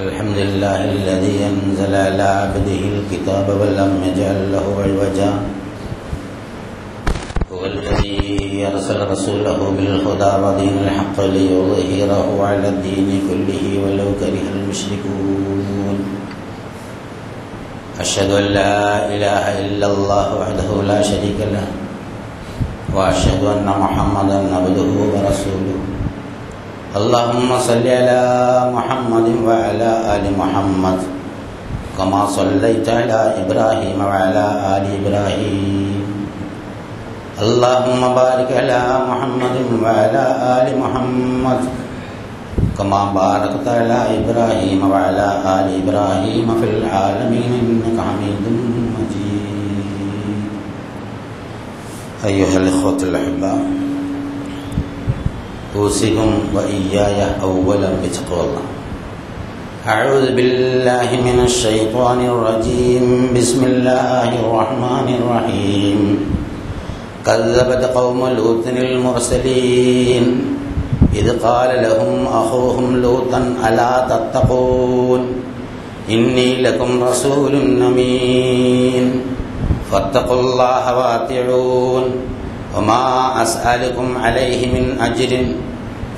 الحمد لله الذي أنزل على عبده الكتاب ولم يجعل له عوجا هو الذي أرسل رسوله بالهدى ودين الحق ليظهره على الدين كله ولو كره المشركون أشهد أن لا إله إلا الله وحده لا شريك له وأشهد أن محمدا عبده ورسوله اللهم صل على محمد وعلى آل محمد كما صليت على إبراهيم وعلى آل إبراهيم اللهم بارك على محمد وعلى آل محمد كما باركت على إبراهيم وعلى آل إبراهيم في العالمين إنك حميد مجيد. أيها الإخوة الأحباء، أوصيكم وإياي أولا بتقوى الله. أعوذ بالله من الشيطان الرجيم. بسم الله الرحمن الرحيم. كذبت قوم لوط المرسلين إذ قال لهم أخوهم لوطا ألا تتقون إني لكم رسول أمين فاتقوا الله وأطيعون وما أسألكم عليه من أجر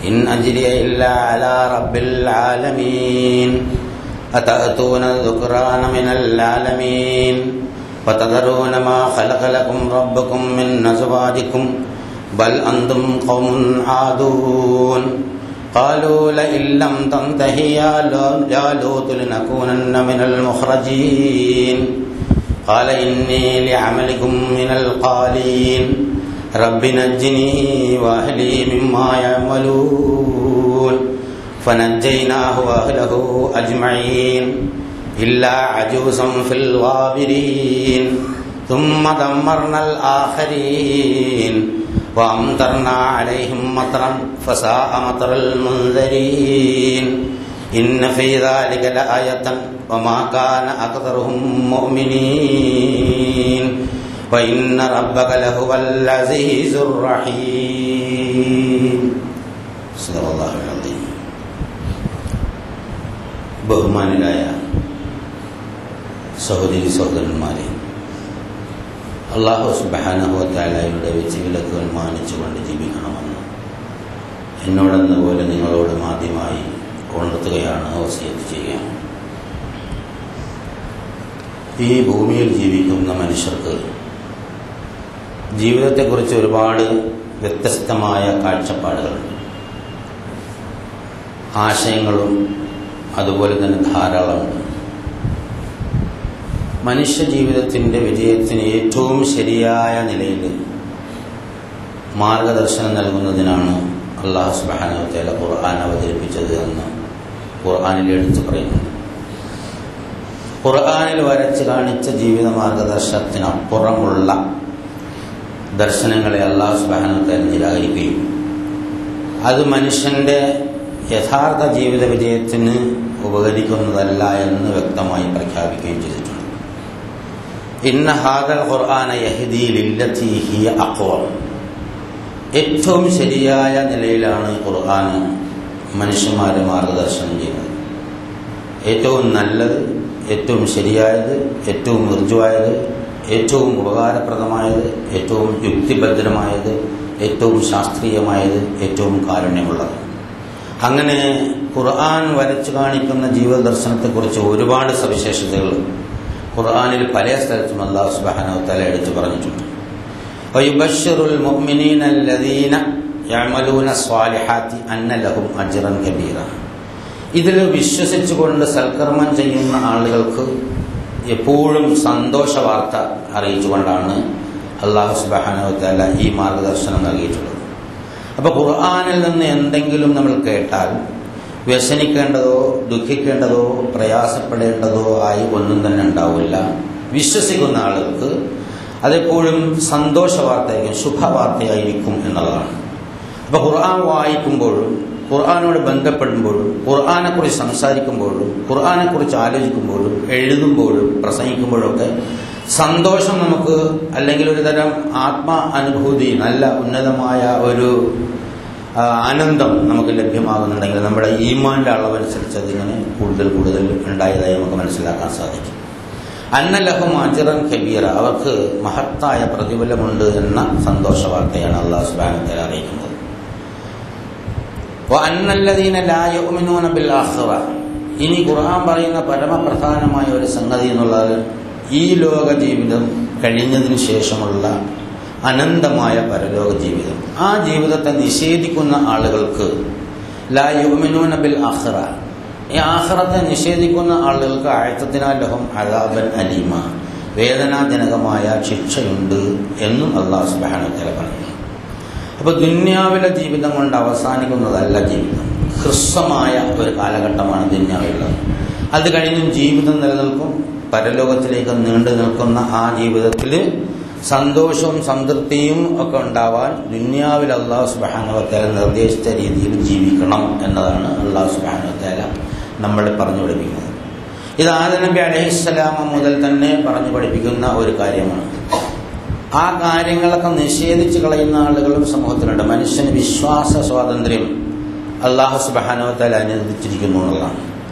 إن أجري إلا على رب العالمين أتأتون الذكران من العالمين وتذرون ما خلق لكم ربكم من أزواجكم بل أنتم قوم عادون قالوا لئن لم تنته يا لوط لنكونن من المخرجين قال إني لعملكم من القالين رب نجني وأهلي مما يعملون فنجيناه وأهله أجمعين إلا عجوزا في الغابرين ثم دمرنا الآخرين وأمطرنا عليهم مطرا فساء مطر المنذرين إن في ذلك لآية وما كان أكثرهم مؤمنين وإن ربك لهو العزيز الرحيم. صدق الله العظيم. ബഹുമാനിയായ സഹോദരി സഹോദരന്മാരെ, അല്ലാഹു സുബ്ഹാനഹു വ തആലയുടെ വിധിവിലക്കുകൾ മാനിച്ചുകൊണ്ട് ജീവിക്കണമെന്ന് എന്നോടെന്ന പോലെ നിങ്ങളോടും ആദ്യമായി ഉണർത്തുകയാണ്, വസിയത്ത് ചെയ്യുകയാണ്. ഈ ഭൂമിയിൽ ജീവിക്കുന്ന മനുഷ്യർക്ക് ജീവിതത്തെക്കുറിച്ച് ഒരുപാട് വ്യത്യസ്തമായ കാഴ്ചപ്പാടുകളുണ്ട്, ആശയങ്ങളും അതുപോലെ തന്നെ ധാരാളമുണ്ട്. മനുഷ്യ ജീവിതത്തിൻ്റെ വിജയത്തിന് ഏറ്റവും ശരിയായ നിലയിൽ മാർഗദർശനം നൽകുന്നതിനാണ് അല്ലാഹു സുബ്ഹാനഹു വ തആല ഖുർആൻ അവതരിപ്പിച്ചത് എന്ന് ഖുർആനിൽ എടുത്തു പറയുന്നു. ഖുർആനിൽ വരച്ച് കാണിച്ച ജീവിത മാർഗദർശനത്തിനപ്പുറമുള്ള ദർശനങ്ങളെ അല്ലാഹു സുബ്ഹാനഹു വ തആല നിരാകരിക്കുകയും അത് മനുഷ്യന്റെ യഥാർത്ഥ ജീവിത വിജയത്തിന് ഉപകരിക്കുന്നതല്ല എന്ന് വ്യക്തമായി പ്രഖ്യാപിക്കുകയും ചെയ്തിട്ടുണ്ട്. ഇന്ന ഹാദൽ ഖുർആന യഹ്ദി ലില്ലതി ഹിയ അഖ്വം. ഏറ്റവും ശരിയായ നിലയിലാണ് ഖുർആൻ മനുഷ്യന്മാരെ മാർഗദർശനം ചെയ്യുന്നത്. ഏറ്റവും നല്ലത്, ഏറ്റവും ശരിയായത്, ഏറ്റവും ഋജുവായത്, ഏറ്റവും ഉപകാരപ്രദമായത്, ഏറ്റവും യുക്തിഭദ്രമായത്, ഏറ്റവും ശാസ്ത്രീയമായത്, ഏറ്റവും കാരുണ്യമുള്ളത്. അങ്ങനെ ഖുർആൻ വരച്ചു കാണിക്കുന്ന ജീവിത ദർശനത്തെക്കുറിച്ച് ഒരുപാട് സവിശേഷതകൾ ഖുർആനിൽ പല സ്ഥലത്തും അല്ലാഹു സുബ്ഹാനഹു വ തആല എടുത്തു പറഞ്ഞിട്ടുണ്ട്. വയുബശ്ശിറുൽ മുഅ്മിനീന അല്ലദീന യഅമലൂന സ്വാലിഹാത്തി അന്ന ലഹും അജ്റൻ കബീറ. ഇതിൽ വിശ്വസിച്ചുകൊണ്ട് സൽക്കർമ്മം ചെയ്യുന്ന ആളുകൾക്ക് എപ്പോഴും സന്തോഷ വാർത്ത അറിയിച്ചുകൊണ്ടാണ് അല്ലാഹു സുബ്ഹാനഹു വ തആല ഈ മാർഗദർശനം നൽകിയിട്ടുള്ളത്. അപ്പോൾ ഖുർആനിൽ നിന്ന് എന്തെങ്കിലും നമ്മൾ കേട്ടാൽ വ്യസനിക്കേണ്ടതോ ദുഃഖിക്കേണ്ടതോ പ്രയാസപ്പെടേണ്ടതോ ആയി ഒന്നും തന്നെ ഉണ്ടാവില്ല. വിശ്വസിക്കുന്ന ആളുകൾക്ക് അതെപ്പോഴും സന്തോഷവാർത്തയായിരിക്കും, ശുഭവാർത്തയായിരിക്കും എന്നുള്ളതാണ്. അപ്പോൾ ഖുർആൻ വായിക്കുമ്പോഴും ഖുർആനോട് ബന്ധപ്പെടുമ്പോഴും ഖുർആനെക്കുറിച്ച് സംസാരിക്കുമ്പോഴും ഖുർആനെക്കുറിച്ച് ആലോചിക്കുമ്പോഴും എഴുതുമ്പോഴും പ്രസംഗിക്കുമ്പോഴൊക്കെ സന്തോഷം നമുക്ക്, അല്ലെങ്കിൽ ഒരു തരം അനുഭൂതി, നല്ല ഉന്നതമായ ഒരു ആനന്ദം നമുക്ക് ലഭ്യമാകുന്നുണ്ടെങ്കിൽ നമ്മുടെ ഈമാന്റെ അളവനുസരിച്ച് അതിങ്ങനെ കൂടുതൽ കൂടുതൽ ഉണ്ടായതായി നമുക്ക് മനസ്സിലാക്കാൻ സാധിക്കും. അന്നലഹും അജ്റൻ കബീറ, അവർക്ക് മഹത്തായ പ്രതിഫലമുണ്ട് എന്ന സന്തോഷ വാർത്തയാണ് അല്ലാഹു സുബ്ഹാനഹു വ തആല അറിയിക്കുന്നത്. വഅന്നല്ലദീന ലാ യുഅ്മിനൂന ബിൽ ആഖിറ, ഇനി ഖുർആൻ പറയുന്ന പരമപ്രധാനമായ ഒരു സംഗതി എന്നുള്ളത് ഈ ലോക ജീവിതം കഴിഞ്ഞതിന് ശേഷമുള്ള അനന്തമായ പരലോക ജീവിതം. ആ ജീവിതത്തെ നിഷേധിക്കുന്ന ആളുകൾക്ക് ലാ യുഅ്മിനൂന ബിൽ ആഖിറ, ഈ ആഖിറത്തെ നിഷേധിക്കുന്ന ആളുകൾക്ക് അഅതദ്നാ ലഹും അദാബൻ അലീമ, വേദനാജനകമായ ശിക്ഷയുണ്ട് എന്നും അല്ലാഹു സുബ്ഹാനഹു വ തആല പറയുന്നു. അപ്പോൾ ദുന്യാവിലെ ജീവിതം കൊണ്ട് അവസാനിക്കുന്നതല്ല ജീവിതം. ഹ്രസ്വമായ ഒരു കാലഘട്ടമാണ് ദുന്യാവിലുള്ളത്. അത് കഴിഞ്ഞും ജീവിതം നിലനിൽക്കും. പരലോകത്തിലേക്ക് നീണ്ടു നിൽക്കുന്ന ആ ജീവിതത്തിൽ സന്തോഷവും സംതൃപ്തിയും ഒക്കെ ഉണ്ടാവാൻ ദുന്യാവിൽ അല്ലാഹു സുബ്ഹാനഹു വ തആല നിർദ്ദേശിച്ച രീതിയിൽ ജീവിക്കണം എന്നതാണ് അല്ലാഹു സുബ്ഹാനഹു വ തആല നമ്മളെ പറഞ്ഞു പഠിപ്പിക്കുന്നത്. ഇത് ആദം നബി അലൈഹിസ്സലാം മുതൽ തന്നെ പറഞ്ഞു പഠിപ്പിക്കുന്ന ഒരു കാര്യമാണ്. ആ കാര്യങ്ങളൊക്കെ നിഷേധിച്ച് കളയുന്ന ആളുകളും സമൂഹത്തിലുണ്ട്. മനുഷ്യന് വിശ്വാസ സ്വാതന്ത്ര്യം അല്ലാഹു സുബ്ഹാനഹു വ തആല അനുവദിച്ചിരിക്കുന്നു എന്നുള്ളതാണ്.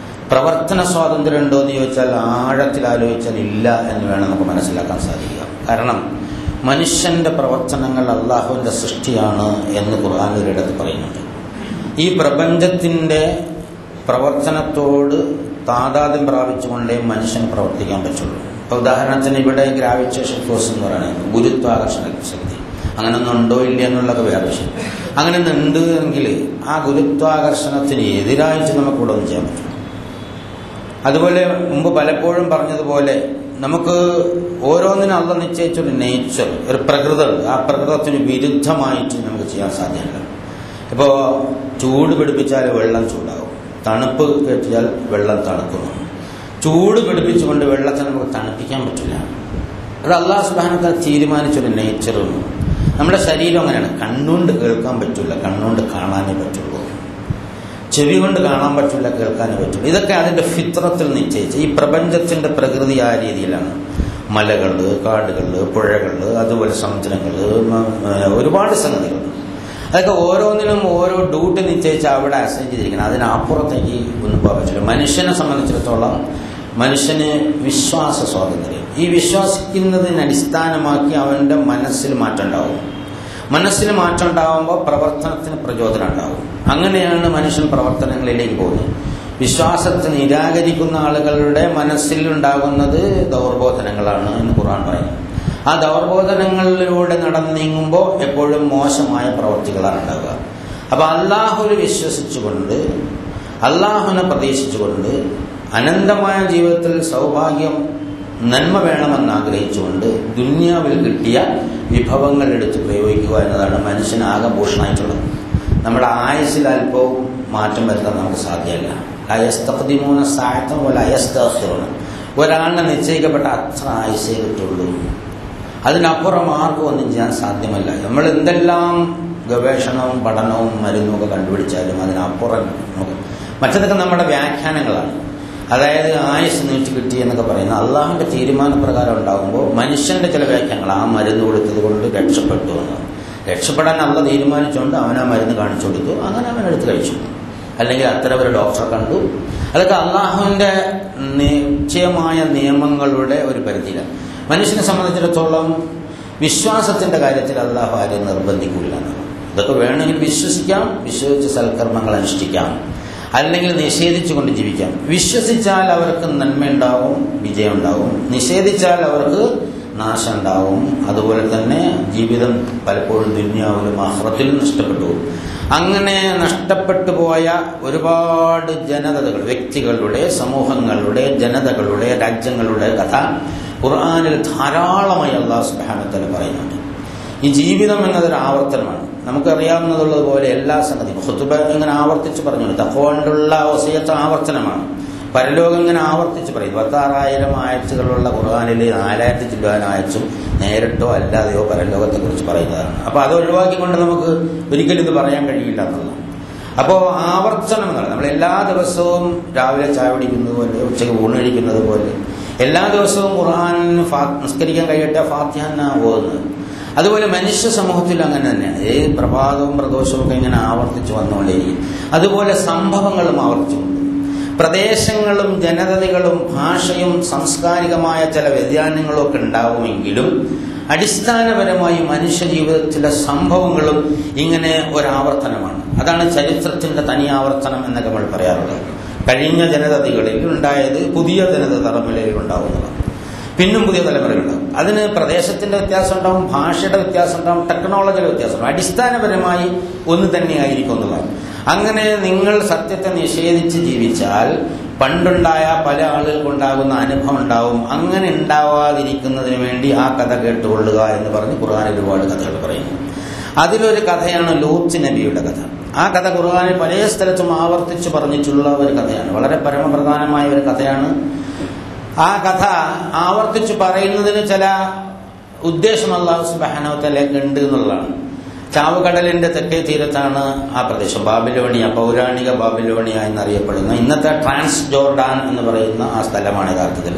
പ്രവർത്തന സ്വാതന്ത്ര്യം ഉണ്ടോ എന്ന് ചോദിച്ചാൽ ആഴത്തിൽ ആലോചിച്ചാൽ ഇല്ല എന്ന് വേണം നമുക്ക് മനസ്സിലാക്കാൻ സാധിക്കുക. കാരണം മനുഷ്യന്റെ പ്രവർത്തനങ്ങൾ അള്ളാഹുവിന്റെ സൃഷ്ടിയാണ് എന്ന് ഖുർആൻ ഒരിടത്ത് പറയുന്നുണ്ട്. ഈ പ്രപഞ്ചത്തിന്റെ പ്രവർത്തനത്തോട് താതാത്മ്യം പ്രാപിച്ചുകൊണ്ടേ മനുഷ്യന് പ്രവർത്തിക്കാൻ പറ്റുള്ളൂ. ഇപ്പോൾ ഉദാഹരണത്തിന് ഇവിടെ ഗ്രാവിറ്റേഷൻ ഫോഴ്സ് എന്ന് പറയുന്നത് ഗുരുത്വാകർഷണ ശക്തി, അങ്ങനെയൊന്നും ഉണ്ടോ ഇല്ല എന്നുള്ളത് വേറെ വിഷയം. അങ്ങനെ ഉണ്ട് എങ്കിൽ ആ ഗുരുത്വാകർഷണത്തിന് എതിരായിട്ട് നമുക്കിവിടെ ഒന്നും ചെയ്യാൻ പറ്റും. അതുപോലെ മുമ്പ് പലപ്പോഴും പറഞ്ഞതുപോലെ നമുക്ക് ഓരോന്നിനും അള്ളാഹ് നിശ്ചയിച്ചൊരു നേച്ചർ, ഒരു പ്രകൃതം, ആ പ്രകൃതത്തിന് വിരുദ്ധമായിട്ട് നമുക്ക് ചെയ്യാൻ സാധ്യമല്ല. ഇപ്പോൾ ചൂട് പിടിപ്പിച്ചാൽ വെള്ളം ചൂടാകും, തണുപ്പ് കെട്ടിയാൽ വെള്ളം തണുക്കുന്നു. ചൂട് പിടിപ്പിച്ചുകൊണ്ട് വെള്ളത്തെ നമുക്ക് തണുപ്പിക്കാൻ പറ്റില്ല. അത് അല്ലാഹു സുബ്ഹാനഹു വ തആല തീരുമാനിച്ചൊരു നേച്ചറുണ്ട്. നമ്മുടെ ശരീരം അങ്ങനെയാണ്. കണ്ണുകൊണ്ട് കേൾക്കാൻ പറ്റില്ല, കണ്ണുകൊണ്ട് കാണാനേ പറ്റുള്ളൂ. ചെവി കൊണ്ട് കാണാൻ പറ്റില്ല, കേൾക്കാനേ പറ്റുള്ളൂ. ഇതൊക്കെ അതിന്റെ ഫിത്രത്തിൽ നിശ്ചയിച്ച് ഈ പ്രപഞ്ചത്തിന്റെ പ്രകൃതി ആ രീതിയിലാണ്. മലകൾ, കാടുകൾ, പുഴകൾ, അതുപോലെ സമുദ്രങ്ങൾ, ഒരുപാട് സംഗതികളുണ്ട്. അതൊക്കെ ഓരോന്നിനും ഓരോ ഡ്യൂട്ടി നിശ്ചയിച്ച് അവിടെ അസൈൻ ചെയ്തിരിക്കണം. അതിനപ്പുറത്തേക്ക് ഒന്നും പോകാൻ പറ്റില്ല. മനുഷ്യനെ സംബന്ധിച്ചിടത്തോളം മനുഷ്യന് വിശ്വാസ സ്വാതന്ത്ര്യം, ഈ വിശ്വസിക്കുന്നതിന് അടിസ്ഥാനമാക്കി അവന്റെ മനസ്സിൽ മാറ്റം ഉണ്ടാവും. മനസ്സിന് മാറ്റം ഉണ്ടാകുമ്പോൾ പ്രവർത്തനത്തിന് പ്രചോദനം ഉണ്ടാവും. അങ്ങനെയാണ് മനുഷ്യൻ പ്രവർത്തനങ്ങളിലേക്ക് പോകുന്നത്. വിശ്വാസത്തെ നിരാകരിക്കുന്ന ആളുകളുടെ മനസ്സിൽ ഉണ്ടാകുന്നത് ദൗർബോധനങ്ങളാണ് എന്ന് ഖുർആൻ പറയുന്നു. ആ ദൗർബോധനങ്ങളിലൂടെ നടന്നു നീങ്ങുമ്പോൾ എപ്പോഴും മോശമായ പ്രവൃത്തികളാണ് ഉണ്ടാവുക. അപ്പൊ അള്ളാഹുവിൽ വിശ്വസിച്ചുകൊണ്ട്, അള്ളാഹുവിനെ പ്രതീക്ഷിച്ചുകൊണ്ട്, അനന്തമായ ജീവിതത്തിൽ സൗഭാഗ്യം, നന്മ വേണമെന്ന് ആഗ്രഹിച്ചുകൊണ്ട് ദുന്യാവിൽ കിട്ടിയ വിഭവങ്ങൾ എടുത്ത് പ്രയോഗിക്കുക എന്നതാണ് മനുഷ്യന് ആകെ ഭൂഷണമായിട്ടുള്ളത്. നമ്മുടെ ആയുസ്സിൽ അല്പവും മാറ്റം വരുത്താൻ നമുക്ക് സാധ്യമല്ല. അയസ്തഖ്ദിമൂന സാഅത്തൻ വല യസ്തഖിറൂന, ഒരാളിനെ നിശ്ചയിക്കപ്പെട്ട അത്ര ആയുസ്സേ കിട്ടുള്ളൂ. അതിനപ്പുറം ആർക്കും ഒന്നും ചെയ്യാൻ സാധ്യമല്ല. നമ്മൾ എന്തെല്ലാം ഗവേഷണവും പഠനവും മരുന്നും ഒക്കെ കണ്ടുപിടിച്ചാലും അതിനപ്പുറം മറ്റതൊക്കെ നമ്മുടെ വ്യാഖ്യാനങ്ങളാണ്. അതായത് ആയുസ് നീട്ടി കിട്ടി എന്നൊക്കെ പറയുന്നത് അള്ളാഹുവിന്റെ തീരുമാനപ്രകാരം ഉണ്ടാകുമ്പോൾ മനുഷ്യന്റെ ചില വ്യാഖ്യാനങ്ങൾ, ആ മരുന്ന് കൊടുത്തത് കൊണ്ട് രക്ഷപ്പെട്ടു എന്ന്. രക്ഷപ്പെടാൻ അള്ളാഹ് തീരുമാനിച്ചുകൊണ്ട് അവൻ ആ മരുന്ന് കാണിച്ചു കൊടുത്തു, അങ്ങനെ അവൻ എടുത്ത് കഴിച്ചു. അല്ലെങ്കിൽ അത്തരം ഒരു ഡോക്ടറെ കണ്ടു. അതൊക്കെ അള്ളാഹുവിന്റെ നിശ്ചയമായ നിയമങ്ങളുടെ ഒരു പരിധിയിലാണ്. മനുഷ്യനെ സംബന്ധിച്ചിടത്തോളം വിശ്വാസത്തിന്റെ കാര്യത്തിൽ അള്ളാഹു ആരെയും നിർബന്ധിക്കില്ല എന്നാണ്. ഇതൊക്കെ വേണമെങ്കിൽ വിശ്വസിക്കാം, വിശ്വസിച്ച് സൽക്കർമ്മങ്ങൾ അനുഷ്ഠിക്കാം, അല്ലെങ്കിൽ നിഷേധിച്ചുകൊണ്ട് ജീവിക്കാം. വിശ്വസിച്ചാൽ അവർക്ക് നന്മയുണ്ടാവും, വിജയം ഉണ്ടാവും. നിഷേധിച്ചാൽ അവർക്ക് നാശം ഉണ്ടാവും. അതുപോലെ തന്നെ ജീവിതം പലപ്പോഴും ദുന്യാവിലും ആഖിറത്തിലും നഷ്ടപ്പെട്ടു. അങ്ങനെ നഷ്ടപ്പെട്ടു പോയ ഒരുപാട് ജനതകൾ, വ്യക്തികളുടെ, സമൂഹങ്ങളുടെ, ജനതകളുടെ, രാജ്യങ്ങളുടെ കഥ ഖുർആനിൽ ധാരാളമായി അല്ലാഹു സുബ്ഹാനഹു വ തആല പറയുന്നുണ്ട്. ഈ ജീവിതം എന്നതൊരു ആവർത്തനമാണ്. നമുക്കറിയാവുന്നതുള്ളതുപോലെ എല്ലാ സംഗതിയും ഖുതുബ ഇങ്ങനെ ആവർത്തിച്ച് പറഞ്ഞു. തഖ്വ കൊണ്ടുള്ള വസിയത്ത് ആവർത്തനമാണ്. പരലോകം ഇങ്ങനെ ആവർത്തിച്ച് പറയും. 26,000 ആയത്തുകളുള്ള ഖുർആനിൽ 4000 ചില്ലാൻ ആയത്തും നേരിട്ടോ അല്ലാതെയോ പരലോകത്തെക്കുറിച്ച് പറയുന്നതാണ്. അപ്പോൾ അത് ഒഴിവാക്കിക്കൊണ്ട് നമുക്ക് ഒരിക്കലും ഇത് പറയാൻ കഴിയില്ല എന്നുള്ളതാണ്. അപ്പോൾ ആവർത്തനം എന്നാണ്. നമ്മൾ എല്ലാ ദിവസവും രാവിലെ ചായ കുടിക്കുന്നത് പോലെ, ഉച്ചയ്ക്ക് ഊണ് കഴിക്കുന്നത് പോലെ എല്ലാ ദിവസവും ഖുർആൻ നിസ്കരിക്കാൻ കഴിയട്ടെ ഫാത്തിഹ എന്നാണ് പോകുന്നത്. അതുപോലെ മനുഷ്യ സമൂഹത്തിൽ അങ്ങനെ തന്നെയാണ്. ഏത് പ്രഭാതവും പ്രദോഷവും ഒക്കെ ഇങ്ങനെ ആവർത്തിച്ച് വന്നുകൊണ്ടേയിരിക്കും. അതുപോലെ സംഭവങ്ങളും ആവർത്തിച്ചുകൊണ്ട് പ്രദേശങ്ങളും ജനതകളും ഭാഷയും സാംസ്കാരികമായ ചില വ്യതിയാനങ്ങളും ഒക്കെ ഉണ്ടാവുമെങ്കിലും അടിസ്ഥാനപരമായി മനുഷ്യ ജീവിതത്തിലെ സംഭവങ്ങളും ഇങ്ങനെ ഒരാവർത്തനമാണ്. അതാണ് ചരിത്രത്തിന്റെ തനി ആവർത്തനം എന്നൊക്കെ നമ്മൾ പറയാറുള്ളത്. കഴിഞ്ഞ ജനതകളിൽ ഉണ്ടായത് പുതിയ ജനത തലമുറയിൽ ഉണ്ടാവുന്നതാണ്. പിന്നും പുതിയ തലമുറകളുണ്ടാവും. അതിന് പ്രദേശത്തിന്റെ വ്യത്യാസം ഉണ്ടാവും, ഭാഷയുടെ വ്യത്യാസം ഉണ്ടാവും, ടെക്നോളജിയുടെ വ്യത്യാസം ഉണ്ടാവും. അടിസ്ഥാനപരമായി ഒന്ന് തന്നെയായിരിക്കും എന്നുള്ളതാണ്. അങ്ങനെ നിങ്ങൾ സത്യത്തെ നിഷേധിച്ച് ജീവിച്ചാൽ പണ്ടുണ്ടായ പല ആളുകൾക്കുണ്ടാകുന്ന അനുഭവം ഉണ്ടാവും. അങ്ങനെ ഉണ്ടാവാതിരിക്കുന്നതിന് വേണ്ടി ആ കഥ കേട്ടുകൊള്ളുക എന്ന് പറഞ്ഞ് ഖുർആനിൽ ഒരുപാട് കഥകൾ പറയുന്നു. അതിലൊരു കഥയാണ് ലൂത്ത് നബിയുടെ കഥ. ആ കഥ ഖുർആനിൽ പല സ്ഥലത്തും ആവർത്തിച്ച് പറഞ്ഞിട്ടുള്ള ഒരു കഥയാണ്. വളരെ പരമപ്രധാനമായ ഒരു കഥയാണ്. ആ കഥ ആവർത്തിച്ച് പറയുന്നതിന് ചില ഉദ്ദേശം അല്ലാഹു സുബ്ഹാനഹു വ തആലയ്ക്ക് ഉണ്ട് എന്നുള്ളതാണ്. ചാവുകടലിന്റെ തെക്കേ തീരത്താണ് ആ പ്രദേശം. ബാബിലോണിയ, പൗരാണിക ബാബിലോണിയ എന്നറിയപ്പെടുന്ന ഇന്നത്തെ ട്രാൻസ് ജോർഡാൻ എന്ന് പറയുന്ന ആ സ്ഥലമാണ് യഥാർത്ഥത്തിൽ.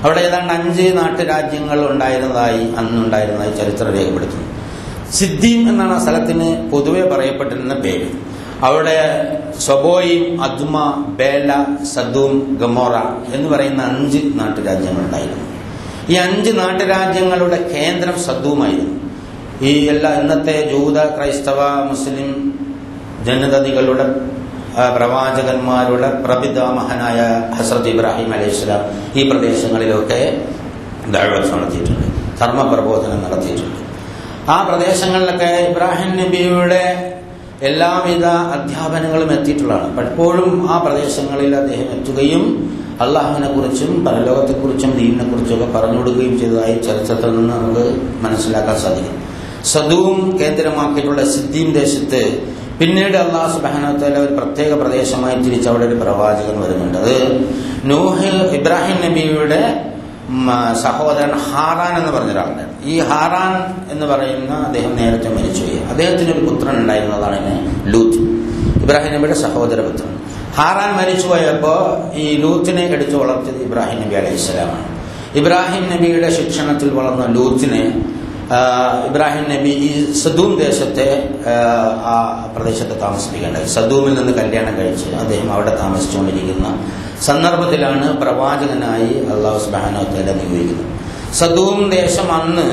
അവിടെ ഏതാണ്ട് 5 നാട്ടുരാജ്യങ്ങൾ അന്നുണ്ടായിരുന്നതായി ചരിത്രം രേഖപ്പെടുത്തുന്നു. സിദ്ദീം എന്നാണ് ആ സ്ഥലത്തിന് പൊതുവെ പറയപ്പെട്ടിരുന്ന പേര്. അവിടെ സൊബോയിം, അദ്മ, ബേല, സദൂം, ഗമോറ എന്ന് പറയുന്ന 5 നാട്ടുരാജ്യങ്ങളുണ്ടായിരുന്നു. ഈ 5 നാട്ടുരാജ്യങ്ങളുടെ കേന്ദ്രം സദൂമായിരുന്നു. ഈ ഇന്നത്തെ ജൂത, ക്രൈസ്തവ, മുസ്ലിം ജനതകളുടെ പ്രവാചകന്മാരുടെ പ്രപിതാമഹനായ ഹസ്രത്ത് ഇബ്രാഹിം അലൈഹിസ്സലാം ഈ പ്രദേശങ്ങളിലൊക്കെ ദഅവത്ത് നടത്തിയിട്ടുണ്ട്, ധർമ്മപ്രബോധനം നടത്തിയിട്ടുണ്ട്. ആ പ്രദേശങ്ങളിലൊക്കെ ഇബ്രാഹിം നബിയുടെ എല്ലാവിധ അധ്യാപനങ്ങളും എത്തിയിട്ടുള്ളതാണ്. പലപ്പോഴും ആ പ്രദേശങ്ങളിൽ അദ്ദേഹം എത്തുകയും അള്ളാഹുവിനെ കുറിച്ചും പരലോകത്തെക്കുറിച്ചും ദീനിനെ കുറിച്ചും ഒക്കെ പറഞ്ഞു കൊടുക്കുകയും ചെയ്തതായി ചരിത്രത്തിൽ നിന്ന് നമുക്ക് മനസ്സിലാക്കാൻ സാധിക്കും. സദൂം കേന്ദ്രമാക്കിയിട്ടുള്ള സിദ്ദീം ദേശത്ത് പിന്നീട് അള്ളാഹു സുബ്ഹാനഹു വ തആല ഒരു പ്രത്യേക പ്രദേശമായി തിരിച്ച് അവിടെ ഒരു പ്രവാചകൻ വരുന്നുണ്ട്. അത് ഇബ്രാഹിം നബിയുടെ സഹോദരൻ ഹാറാൻ എന്ന് പറഞ്ഞ ഒരാളുണ്ട്. ഈ ഹാറാൻ എന്ന് പറയുന്ന അദ്ദേഹം നേരത്തെ മരിച്ചുപോയി. അദ്ദേഹത്തിന് ഒരു പുത്രൻ ഉണ്ടായിരുന്നതാണ് ലൂത്ത്, ഇബ്രാഹിം നബിയുടെ സഹോദരപുത്രൻ. ഹാറാൻ മരിച്ചുപോയപ്പോൾ ഈ ലൂത്തിനെ എടുത്തു വളർത്തിയത് ഇബ്രാഹിം നബി അലൈഹിസ്സലാമാണ്. ഇബ്രാഹിം നബിയുടെ ശിക്ഷണത്തിൽ വളർന്ന ലൂത്തിനെ ഇബ്രാഹിം നബി ഈ സദൂം ദേശത്തെ ആ പ്രദേശത്ത് താമസിപ്പിക്കേണ്ടത്. സദൂമിൽ നിന്ന് കല്യാണം കഴിച്ച് അദ്ദേഹം അവിടെ താമസിച്ചുകൊണ്ടിരിക്കുന്ന സന്ദർഭത്തിലാണ് പ്രവാചകനായി അല്ലാഹു സുബ്ഹാനഹു വ തആല നിയോഗിക്കുന്നത്. സദൂം ദേശം അന്ന്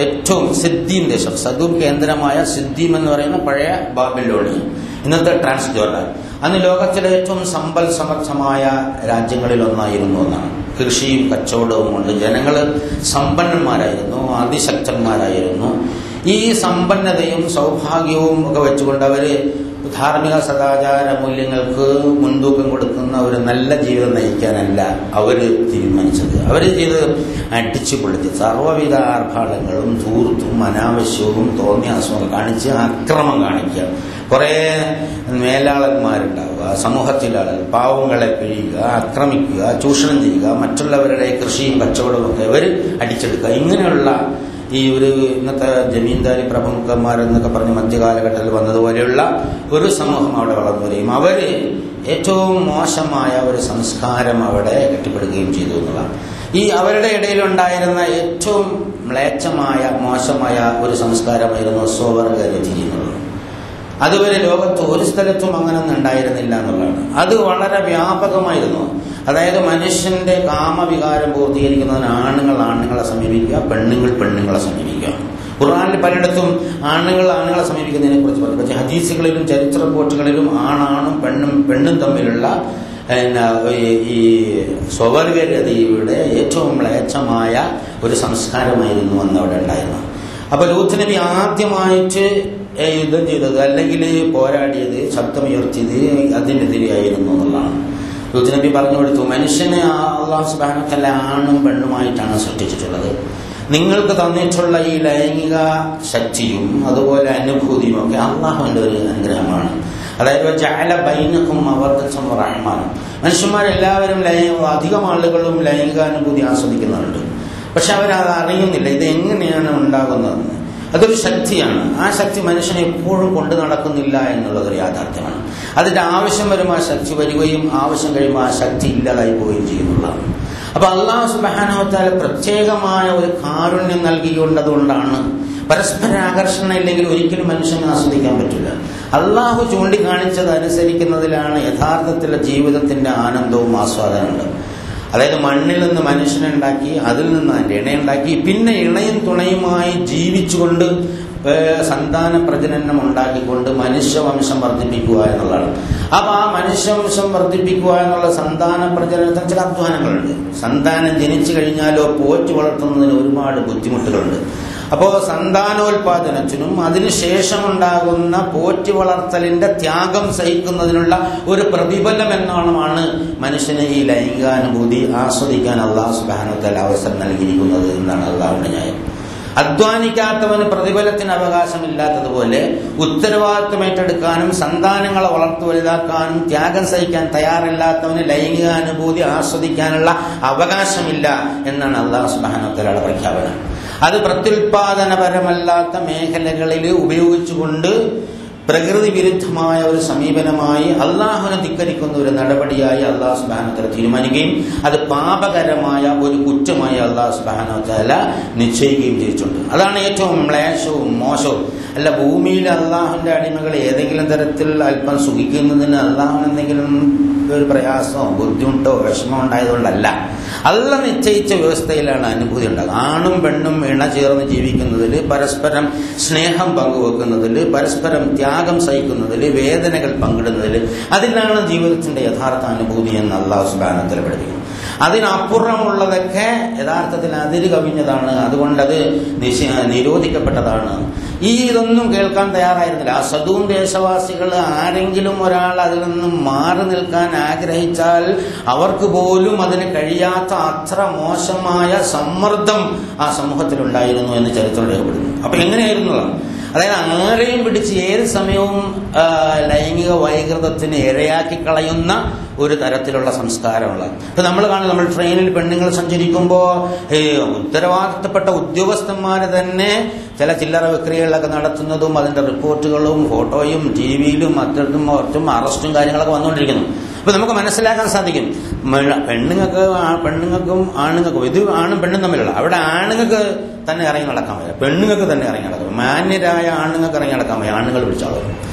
ഏറ്റവും സിദ്ദീം ദേശം, സദൂം കേന്ദ്രമായ സിദ്ദീം എന്ന് പറയുന്ന പഴയ ബാബിലോണിയ, ഇന്നത്തെ ട്രാൻസ് ജോർഡാൻ, അന്ന് ലോകത്തിലെ ഏറ്റവും സമ്പൽ സമർത്ഥമായ രാജ്യങ്ങളിൽ ഒന്നായിരുന്നു എന്നാണ്. കൃഷിയും കച്ചവടവും കൊണ്ട് ജനങ്ങൾ സമ്പന്നന്മാരായിരുന്നു, അതിശക്തന്മാരായിരുന്നു. ഈ സമ്പന്നതയും സൗഭാഗ്യവും ഒക്കെ വെച്ചുകൊണ്ട് അവര് ധാർമ്മിക സദാചാര മൂല്യങ്ങൾക്ക് മുൻതൂക്കം കൊടുക്കുന്ന ഒരു നല്ല ജീവിതം നയിക്കാനല്ല അവര് തീരുമാനിച്ചത്. അവര് ചെയ്ത് അടിച്ചു പൊളിച്ച് സർവ്വവിധ ആർഭാടങ്ങളും ധൂർത്തും അനാവശ്യവും തോന്നിയാസമൊക്കെ കാണിച്ച് അക്രമം കാണിക്കുക, കുറെ മേലാളന്മാരുണ്ടാവുക, സമൂഹത്തിലെ ആളുകൾ പാവങ്ങളെ പിഴിയുക, ആക്രമിക്കുക, ചൂഷണം ചെയ്യുക, മറ്റുള്ളവരുടെ കൃഷിയും കച്ചവടവും ഒക്കെ അവർ അടിച്ചെടുക്കുക. ഇങ്ങനെയുള്ള ഈ ഒരു ഇന്നത്തെ ജമീന്ദാരി പ്രമുഖന്മാരെന്നൊക്കെ പറഞ്ഞ് മധ്യകാലഘട്ടത്തിൽ വന്നതുപോലെയുള്ള ഒരു സമൂഹം അവിടെ വളർന്നു വരികയും അവര് ഏറ്റവും മോശമായ ഒരു സംസ്കാരം അവിടെ കെട്ടിപ്പടുക്കുകയും ചെയ്തു എന്നുള്ളതാണ്. ഈ അവരുടെ ഇടയിലുണ്ടായിരുന്ന ഏറ്റവും മ്ലേച്ഛമായ മോശമായ ഒരു സംസ്കാരമായിരുന്നു സ്വവർഗരതി എന്നുള്ളത്. അതുവരെ ലോകത്ത് ഒരു സ്ഥലത്തും അങ്ങനൊന്നും ഉണ്ടായിരുന്നില്ല എന്നുള്ളതാണ്. അത് വളരെ വ്യാപകമായിരുന്നു. അതായത് മനുഷ്യന്റെ കാമവികാരം പൂർത്തീകരിക്കുന്നതിന് ആണുങ്ങളെ സമീപിക്കുക, പെണ്ണുങ്ങളെ സമീപിക്കുക. ഖുർആനിൽ പലയിടത്തും ആണുങ്ങളെ സമീപിക്കുന്നതിനെ കുറിച്ച് പറഞ്ഞു. പക്ഷേ ഹദീസുകളിലും ചരിത്ര റിപ്പോർട്ടുകളിലും ആണും പെണ്ണും തമ്മിലുള്ള ഈ സ്വവർഗരതിയുടെ ഏറ്റവും മ്ലേച്ഛമായ ഒരു സംസ്കാരമായിരുന്നു അന്ന് അവിടെ ഉണ്ടായിരുന്നത്. അപ്പൊ ലൂത്ത് നബി ആദ്യമായിട്ട് യുദ്ധം ചെയ്തത് അല്ലെങ്കിൽ പോരാടിയത്, ശബ്ദമുയർത്തിയത് അതിനെതിരെയായിരുന്നു എന്നുള്ളതാണ്. ലൂത്ത് നബി പറഞ്ഞു കൊടുത്തു, മനുഷ്യനെ അല്ലാഹു സുബ്ഹാനഹു വ തആല ആണും പെണ്ണുമായിട്ടാണ് സൃഷ്ടിച്ചിട്ടുള്ളത്. നിങ്ങൾക്ക് തന്നിട്ടുള്ള ഈ ലൈംഗിക ശക്തിയും അതുപോലെ അനുഭൂതിയും ഒക്കെ അള്ളാഹുവിന്റെ ഒരു അനുഗ്രഹമാണ്. അതായത് ജഅല ബൈനകും മവദ്ദത്തും വറഹ്മാനും. മനുഷ്യന്മാരെല്ലാവരും അധികം ആളുകളും ലൈംഗികാനുഭൂതി ആസ്വദിക്കുന്നുണ്ട്. പക്ഷെ അവരത് അറിയുന്നില്ല ഇത് എങ്ങനെയാണ് ഉണ്ടാകുന്നതെന്ന്. അതൊരു ശക്തിയാണ്. ആ ശക്തി മനുഷ്യനെ എപ്പോഴും കൊണ്ടു നടക്കുന്നില്ല എന്നുള്ളതൊരു യാഥാർത്ഥ്യമാണ്. അതിന്റെ ആവശ്യം വരുമ്പോൾ ആ ശക്തി വരികയും ആവശ്യം കഴിയുമ്പോൾ ആ ശക്തി ഇല്ലാതായി പോവുകയും ചെയ്യുന്നുള്ളതാണ്. അപ്പൊ അല്ലാഹു സുബ്ഹാനഹു വ തആല പ്രത്യേകമായ ഒരു കാരുണ്യം നൽകിക്കൊണ്ടതുകൊണ്ടാണ് പരസ്പര ആകർഷണം ഇല്ലെങ്കിൽ ഒരിക്കലും മനുഷ്യനെ ആസ്വദിക്കാൻ പറ്റില്ല. അള്ളാഹു ചൂണ്ടിക്കാണിച്ചത് അനുസരിക്കുന്നതിലാണ് യഥാർത്ഥത്തിലുള്ള ജീവിതത്തിന്റെ ആനന്ദവും ആസ്വാദനമുണ്ട്. അതായത് മണ്ണിൽ നിന്ന് മനുഷ്യനെ ഉണ്ടാക്കി, അതിൽ നിന്ന് അതിന്റെ ഇണയുണ്ടാക്കി, പിന്നെ ഇണയും തുണയുമായി ജീവിച്ചുകൊണ്ട് സന്താന പ്രജനനം ഉണ്ടാക്കിക്കൊണ്ട് മനുഷ്യവംശം വർദ്ധിപ്പിക്കുക എന്നുള്ളതാണ്. അപ്പൊ ആ മനുഷ്യവംശം വർദ്ധിപ്പിക്കുക എന്നുള്ള സന്താന പ്രജനനത്തിന് ചില അധ്വാനങ്ങളുണ്ട്. സന്താനം ജനിച്ചു കഴിഞ്ഞാലോ പോറ്റി വളർത്തുന്നതിന് ഒരുപാട് ബുദ്ധിമുട്ടുകളുണ്ട്. അപ്പോൾ സന്താനോൽപാദനത്തിനും അതിനുശേഷമുണ്ടാകുന്ന പോറ്റി വളർത്തലിന്റെ ത്യാഗം സഹിക്കുന്നതിനുള്ള ഒരു പ്രതിഫലം എന്നോണമാണ് മനുഷ്യന് ഈ ലൈംഗികാനുഭൂതി ആസ്വദിക്കാൻ അല്ലാഹു സുബ്ഹാനഹു വ തആല അവസരം നൽകിയിരിക്കുന്നത് എന്നാണ് അല്ലാഹുവിന്റെ ന്യായം. അധ്വാനിക്കാത്തവന് പ്രതിഫലത്തിന് അവകാശമില്ലാത്തതുപോലെ ഉത്തരവാദിത്വം ഏറ്റെടുക്കാനും സന്താനങ്ങളെ വളർത്തു വലുതാക്കാനും ത്യാഗം സഹിക്കാൻ തയ്യാറില്ലാത്തവന് ലൈംഗികാനുഭൂതി ആസ്വദിക്കാനുള്ള അവകാശമില്ല എന്നാണ് അല്ലാഹു സുബ്ഹാനഹു വ തആലയുടെ പ്രഖ്യാപനം. അത് പ്രത്യുൽപാദനപരമല്ലാത്ത മേഖലകളിൽ ഉപയോഗിച്ചുകൊണ്ട് പ്രകൃതി വിരുദ്ധമായ ഒരു സമീപനമായി അള്ളാഹുവിനെ ധിക്കരിക്കുന്ന ഒരു നടപടിയായി അല്ലാഹു സുബ്ഹാനഹു വ തആല തീരുമാനിക്കുകയും അത് പാപകരമായ ഒരു കുറ്റമായി അല്ലാഹു സുബ്ഹാനഹു വ തആല നിശ്ചയിക്കുകയും ചെയ്തിട്ടുണ്ട്. അതാണ് ഏറ്റവും മ്ലേച്ഛവും മോശവും. അല്ല, ഭൂമിയിൽ അള്ളാഹുവിന്റെ അടിമകൾ ഏതെങ്കിലും തരത്തിൽ അല്പം സുഖിക്കുന്നതിന് അള്ളാഹുവിന് എന്തെങ്കിലും ഒരു പ്രയാസമോ ബുദ്ധിമുട്ടോ വിഷമോ ഉണ്ടായതുകൊണ്ടല്ല. അള്ളാഹ് നിശ്ചയിച്ച വ്യവസ്ഥയിലാണ് അനുഭൂതി ഉണ്ടാകുക. ആണും പെണ്ണും ഇണ ചേർന്ന് ജീവിക്കുന്നതിൽ, പരസ്പരം സ്നേഹം പങ്കുവെക്കുന്നതിൽ, പരസ്പരം ത്യാഗം സഹിക്കുന്നതിൽ, വേദനകൾ പങ്കിടുന്നതിൽ, അതിലാണ് ജീവിതത്തിന്റെ യഥാർത്ഥ അനുഭൂതി എന്ന് അല്ലാഹു സുബ്ഹാനഹു വ തആല പഠിപ്പിക്കുന്നു. അതിനപ്പുറമുള്ളതൊക്കെ യഥാർത്ഥത്തിൽ അതിര് കവിഞ്ഞതാണ്. അതുകൊണ്ടത് നിരോധിക്കപ്പെട്ടതാണ്. ഇതൊന്നും കേൾക്കാൻ തയ്യാറായിരുന്നില്ല. ആ സദൂം ദേശവാസികൾ ആരെങ്കിലും ഒരാൾ അതിൽ നിന്നും മാറി നിൽക്കാൻ ആഗ്രഹിച്ചാൽ അവർക്ക് പോലും അതിന് കഴിയാത്ത അത്ര മോശമായ സമ്മർദ്ദം ആ സമൂഹത്തിലുണ്ടായിരുന്നു എന്ന് ചരിത്രം രേഖപ്പെടുന്നു. അപ്പൊ എങ്ങനെയായിരുന്നതാണ്? അതായത് ആരെയും പിടിച്ച് ഏത് സമയവും ലൈംഗിക വൈകൃതത്തിന് ഇരയാക്കി കളയുന്ന ഒരു തരത്തിലുള്ള സംസ്കാരമുള്ള. ഇപ്പൊ നമ്മൾ കാണും, നമ്മൾ ട്രെയിനിൽ പെണ്ണുങ്ങൾ സഞ്ചരിക്കുമ്പോൾ ഉത്തരവാദിത്തപ്പെട്ട ഉദ്യോഗസ്ഥന്മാര് തന്നെ ചില ചില്ലറ വിക്രിയകളൊക്കെ നടത്തുന്നതും അതിന്റെ റിപ്പോർട്ടുകളും ഫോട്ടോയും ടിവിയിലും മറ്റും അറസ്റ്റും കാര്യങ്ങളൊക്കെ വന്നുകൊണ്ടിരിക്കുന്നു. അപ്പൊ നമുക്ക് മനസ്സിലാക്കാൻ സാധിക്കും, പെണ്ണുങ്ങൾക്കും ആണുങ്ങൾക്കും, ഇത് ആണും പെണ്ണും തമ്മിലുള്ള, അവിടെ ആണുങ്ങൾക്ക് തന്നെ ഇറങ്ങി നടക്കാൻ വയ്യ, പെണ്ണുങ്ങൾക്ക് തന്നെ ഇറങ്ങി നടക്കാം. മാന്യരായ ആണുങ്ങൾക്ക് ഇറങ്ങി നടക്കാൻ വയ്യ, ആണുങ്ങൾ പിടിച്ചാളും.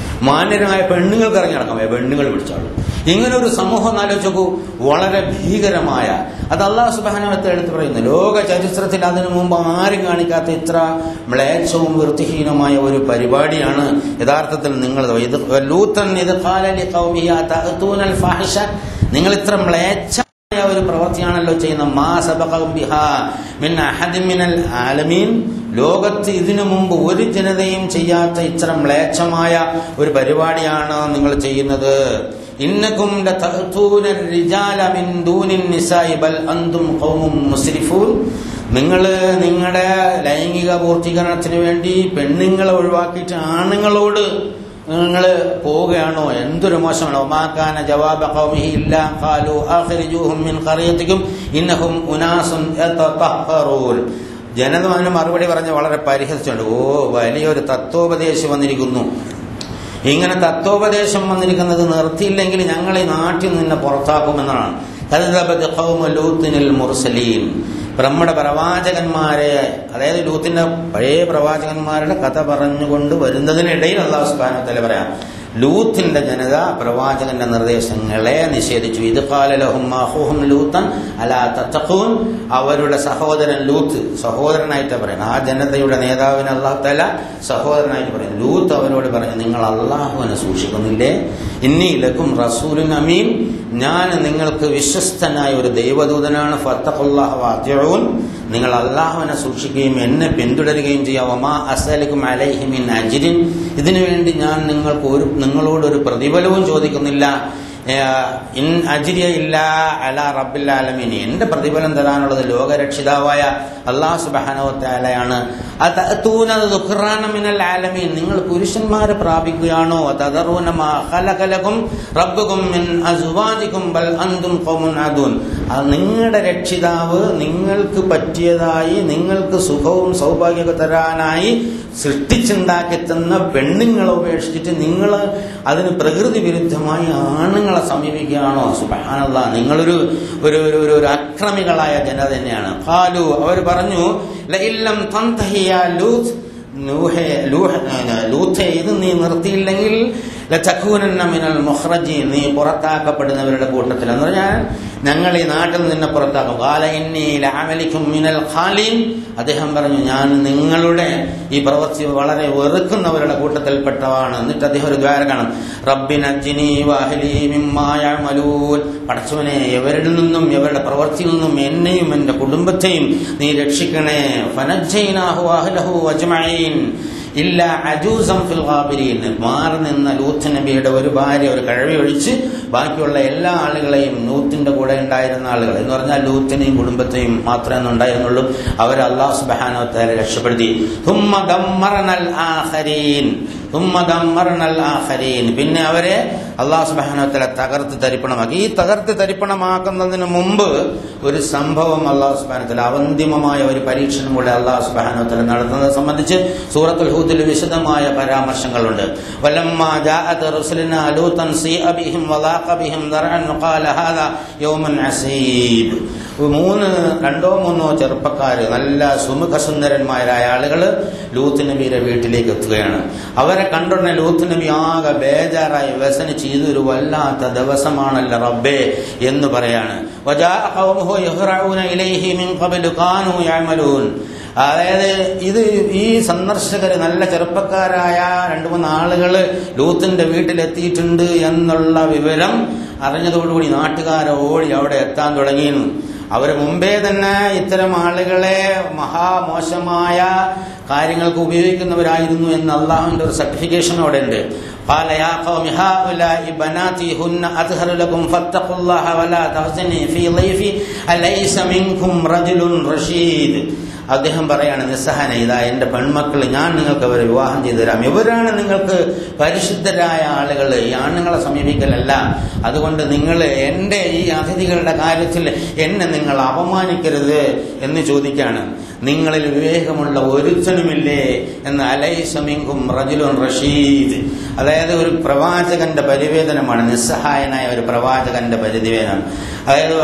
മാന്യരായ പെണ്ണുങ്ങൾക്ക് ഇറങ്ങി നടക്കാൻ വയ്യ, പെണ്ണുങ്ങൾ പിടിച്ചാളും. ഇങ്ങനെ ഒരു സമൂഹം ആലോചിച്ച് നോക്കൂ. വളരെ ഭീകരമായ, അത് അല്ലാഹു സുബ്ഹാനഹു വ തആല എടുത്തു പറയുന്നു. ലോക ചരിത്രത്തിൽ അതിനു മുമ്പ് ആരും കാണിക്കാത്ത ഇത്ര മ്ലേച്ഛവും വൃത്തിഹീനമായ ഒരു പരിപാടിയാണ് യഥാർത്ഥത്തിൽ നിങ്ങൾ. നിങ്ങൾ ഇത്ര മ്ലേച്ഛമായ ഒരു പ്രവൃത്തിയാണല്ലോ ചെയ്യുന്ന. മാ സബഖഹും ബിഹാ മിൻ അഹദിൻ മിനൽ ആലമീൻ. ലോകത്ത് ഇതിനു മുമ്പ് ഒരു ജനതയും ചെയ്യാത്ത ഇത്ര മ്ലേച്ഛമായ ഒരു പരിപാടിയാണ് നിങ്ങൾ ചെയ്യുന്നത്. ഇന്നകും ലതഅതൂന റിജാല മിൻ ദൂനിൻ നിസാഇ ബൽ അൻതും ഖൗമും മുസ്രിഫൂൻ. നിങ്ങൾ നിങ്ങളുടെ ലൈംഗിക പൂർത്തീകരണത്തിന് വേണ്ടി പെണ്ണുങ്ങളെ ഒഴിവാക്കിയിട്ട് ആണുങ്ങളോട് നിങ്ങൾ പോവുകയാണോ? എന്തൊരു മോശമാണ്. ഒമാകാന ജവാബ ഖൗമിഹി ഇല്ലാ ഖാലു അഖ്രിജൂഹും മിൻ ഖറിയതികും ഇന്നഹും ഉനാസുൻ യതതഹറൂൻ. ജനത അതിന് മറുപടി പറഞ്ഞ് വളരെ പരിഹസിച്ചുണ്ട്. വലിയൊരു തത്വോപദേശം വന്നിരിക്കുന്നു. ഇങ്ങനെ തത്വോപദേശം വന്നിരിക്കുന്നത് നിർത്തിയില്ലെങ്കിൽ ഞങ്ങൾ ഈ നാട്ടിൽ നിന്ന് പുറത്താക്കുമെന്നാണ്. കദ്ദബത് ഖൗമു ലൂത്തിനിൽ മുർസലീൻ. നമ്മുടെ പ്രവാചകന്മാരെ, അതായത് ലൂത്തിന്റെ പഴയ പ്രവാചകന്മാരുടെ കഥ പറഞ്ഞുകൊണ്ട് വരുന്നതിനിടയിൽ അല്ലാഹു സുബ്ഹാനഹു വ തആല പറയാം, ലൂത്തിന്റെ ജനത പ്രവാചകന്റെ നിർദ്ദേശങ്ങളെ നിഷേധിച്ചു. ഇത് ഖാല ലഹും അഖൂഹും ലൂത്തൻ അലാ തത്തഖൂൻ. അവരുടെ സഹോദരൻ ലൂത്ത്, സഹോദരനായിട്ട് പറയുന്നത്, ആ ജനതയുടെ നേതാവിന് അല്ലാഹു തആല സഹോദരനായിട്ട് പറയുന്നു. ലൂത്ത് അവരോട് പറഞ്ഞു, നിങ്ങൾ അല്ലാഹുവിനെ സൂക്ഷിക്കുന്നില്ലേ? ഇന്നി ലക്കും റസൂലുൻ അമീൻ. ഞാൻ നിങ്ങൾക്ക് വിശ്വസ്തനായ ഒരു ദൈവദൂതനാണ്. ഫത്തഖുല്ലാഹ വഅതിഊൻ. നിങ്ങൾ അല്ലാഹുവിനെ സൂക്ഷിക്കുകയും എന്നെ പിന്തുടരുകയും ചെയ്യാം. വമാ അസ്അലുകും അലൈഹി മിൻ അജ്രിൻ. ഇതിനുവേണ്ടി ഞാൻ നിങ്ങളോടൊരു പ്രതിഫലവും ചോദിക്കുന്നില്ല. ഇൻ അജ്രിയ ഇല്ലാ അലാ റബ്ബിൽ ആലമീൻ. എന്റെ പ്രതിഫലം തരാനുള്ളത് ലോകരക്ഷിതാവായ അല്ലാഹു സുബ്ഹാനഹു വ തആലയാണ്. അതഅതൂന ദുഖ്റാന മിനൽ ആലമീൻ, നിങ്ങൾ പുരുഷന്മാരെ പ്രാപിക്കുകയാണോ? തദറൂന മാ ഖലഖ ലകും റബ്ബുകും മിൻ അസ്വാജികും ബൽ അൻതും ഖൗമുൻ അദൂൻ, നിങ്ങളുടെ രക്ഷിതാവ് നിങ്ങൾക്ക് പറ്റിയതായി, നിങ്ങൾക്ക് സുഖവും സൗഭാഗ്യമൊക്കെ തരാനായി സൃഷ്ടിച്ചുണ്ടാക്കി തന്ന പെണ്ണുങ്ങളെ ഉപേക്ഷിച്ചിട്ട് നിങ്ങൾ അതിന് പ്രകൃതി വിരുദ്ധമായി ആണുങ്ങളെ സമീപിക്കുകയാണോ? സുബ്ഹാനല്ലാഹ്, നിങ്ങളൊരു ഒരു അക്രമികളായ ജനത തന്നെയാണ്. ഖാലു, അവർ പറഞ്ഞു, ലഇല്ലം തൻതഹി യാ ലൂത്ത്, ലൂത്തേ ഇത് നീ നിർത്തിയില്ലെങ്കിൽ ലതകൂനന്ന മിനൽ മുഖ്റജീൻ, നീ പുറത്താക്കപ്പെടുന്നവരുടെ കൂട്ടത്തിൽ. എന്ന് പറഞ്ഞാൽ ഞങ്ങൾ ഈ നാട്ടിൽ നിന്നെ പുറത്താക്കും. ഖാല ഇന്നി ലഅമലികും മിനൽ ഖാലിൻ, അദ്ദേഹം പറഞ്ഞു ഞാൻ നിങ്ങളുടെ ഈ പ്രവൃത്തി വളരെ വെറുക്കുന്നവരുടെ കൂട്ടത്തിൽപ്പെട്ടതാണ്. എന്നിട്ട് അദ്ദേഹം ഒരു ദ്വാര കാണും, റബ്ബി നജ്ജിനി വഅഹ്ലി മിമ്മാ യഅമലൂൻ, പടച്ചവനെ ഇവരിൽ നിന്നും ഇവരുടെ പ്രവൃത്തിയിൽ നിന്നും എന്നെയും എന്റെ കുടുംബത്തെയും നീ രക്ഷിക്കണേ. ഫനജ്ജൈനാഹു വഅഹ്ലഹു അജ്മഈൻ ഇല്ല അജൂസം ഫിൽ ഗാബിരീൻ, മാറി നിന്ന ലൂത്ത് നബിയുടെ ഒരു ഭാര്യ, ഒരു കഴിവ് ഒഴിച്ച് ബാക്കിയുള്ള എല്ലാ ആളുകളെയും, ലൂത്തിന്റെ കൂടെ ഉണ്ടായിരുന്ന ആളുകൾ എന്ന് പറഞ്ഞാൽ ലൂത്തിനെയും കുടുംബത്തെയും മാത്രമേ ഉണ്ടായിരുന്നുള്ളൂ, അവരെ അല്ലാഹു സുബ്ഹാനഹു വ തആല രക്ഷപ്പെടുത്തി. തുമ്മ ദമ്മർനൽ ആഖരീൻ, പിന്നെ അവരെ അല്ലാഹു സുബ്ഹാനഹു വ തആല തകർത്ത് തരിപ്പണമാക്കി. ഈ തകർത്ത് തരിപ്പണമാക്കുന്നതിന് മുമ്പ് ഒരു സംഭവം അല്ലാഹു സുബ്ഹാനഹു വ തആല, അവന്തിമമായ ഒരു പരീക്ഷണം കൂടെ അല്ലാഹു സുബ്ഹാനഹു വ തആല നടത്തുന്നത് സംബന്ധിച്ച് സൂറത്തുൽ ഹൂദിൽ വിശദമായ പരാമർശങ്ങളുണ്ട്. വലമ്മാ ജാഅത് റസുലുനാ ലൂതൻ സീഅ ബിഹിം വലാഖ ബിഹിം ദർഅൻ ഖാല ഹാദാ യൗമുൻ അസീബ്. രണ്ടോ മൂന്നോ ചെറുപ്പക്കാർ, നല്ല സുമുഖസുന്ദരന്മാരായ ആളുകൾ ലൂത്ത് നബിയുടെ വീട്ടിലേക്ക് എത്തുകയാണ്. അവരെ കണ്ടുടനെ ലൂത്ത് നബി ആകെ ബേജാറായി വ്യസനിച്ച്, ഇതൊരു വല്ലാത്ത ദിവസമാണല്ലോ റബ്ബേ എന്ന് പറയാണ്. വജാഅ ഖൗമുഹു യഹ്റഊന ഇലൈഹി മിൻ ഖബ്ലു കാനൂ യഅമലൂൻ, അതായത് ഇത് ഈ സന്ദർശകർ നല്ല ചെറുപ്പക്കാരായ 2-3 ആളുകൾ ലൂത്തിന്റെ വീട്ടിലെത്തിയിട്ടുണ്ട് എന്നുള്ള വിവരം അറിഞ്ഞതോടുകൂടി നാട്ടുകാരെ ഓടി അവിടെ എത്താൻ തുടങ്ങിയിരുന്നു. അവർ മുമ്പേ തന്നെ ഇത്തരം ആളുകളെ മഹാമോശമായ കാര്യങ്ങൾക്ക് ഉപയോഗിക്കുന്നവരായിരുന്നു എന്ന് അള്ളാഹുവിന്റെ ഒരു സർട്ടിഫിക്കേഷൻ അവിടെ ഉണ്ട്. قال يا قوم هؤلاء بناتي هن أطهر لكم فاتقوا الله ولا تخزني في ضيفي أليس منكم رجل رشيد. അദ്ദേഹം പറയാണ്, നിസ്സഹന, ഇതാ എന്റെ പെൺമക്കൾ, ഞാൻ നിങ്ങൾക്ക് അവരെ വിവാഹം ചെയ്തു തരാം. ഇവരാണ് നിങ്ങൾക്ക് പരിശുദ്ധരായ ആളുകൾ, ഈ ആണുങ്ങളെ സമീപിക്കലല്ല. അതുകൊണ്ട് നിങ്ങൾ എന്റെ ഈ അതിഥികളുടെ കാര്യത്തിൽ എന്നെ നിങ്ങൾ അപമാനിക്കരുത് എന്ന് ചോദിക്കാണ്. നിങ്ങളിൽ വിവേകമുള്ള ഒരുത്തനുമില്ലേ എന്ന്. അലൈസ മിൻകും റജുലുൻ റഷീദ്, അതായത് ഒരു പ്രവാചകന്റെ പരിവേദനമാണ്, നിസ്സഹായനായ ഒരു പ്രവാചകന്റെ പരിവേദനം. അതായത്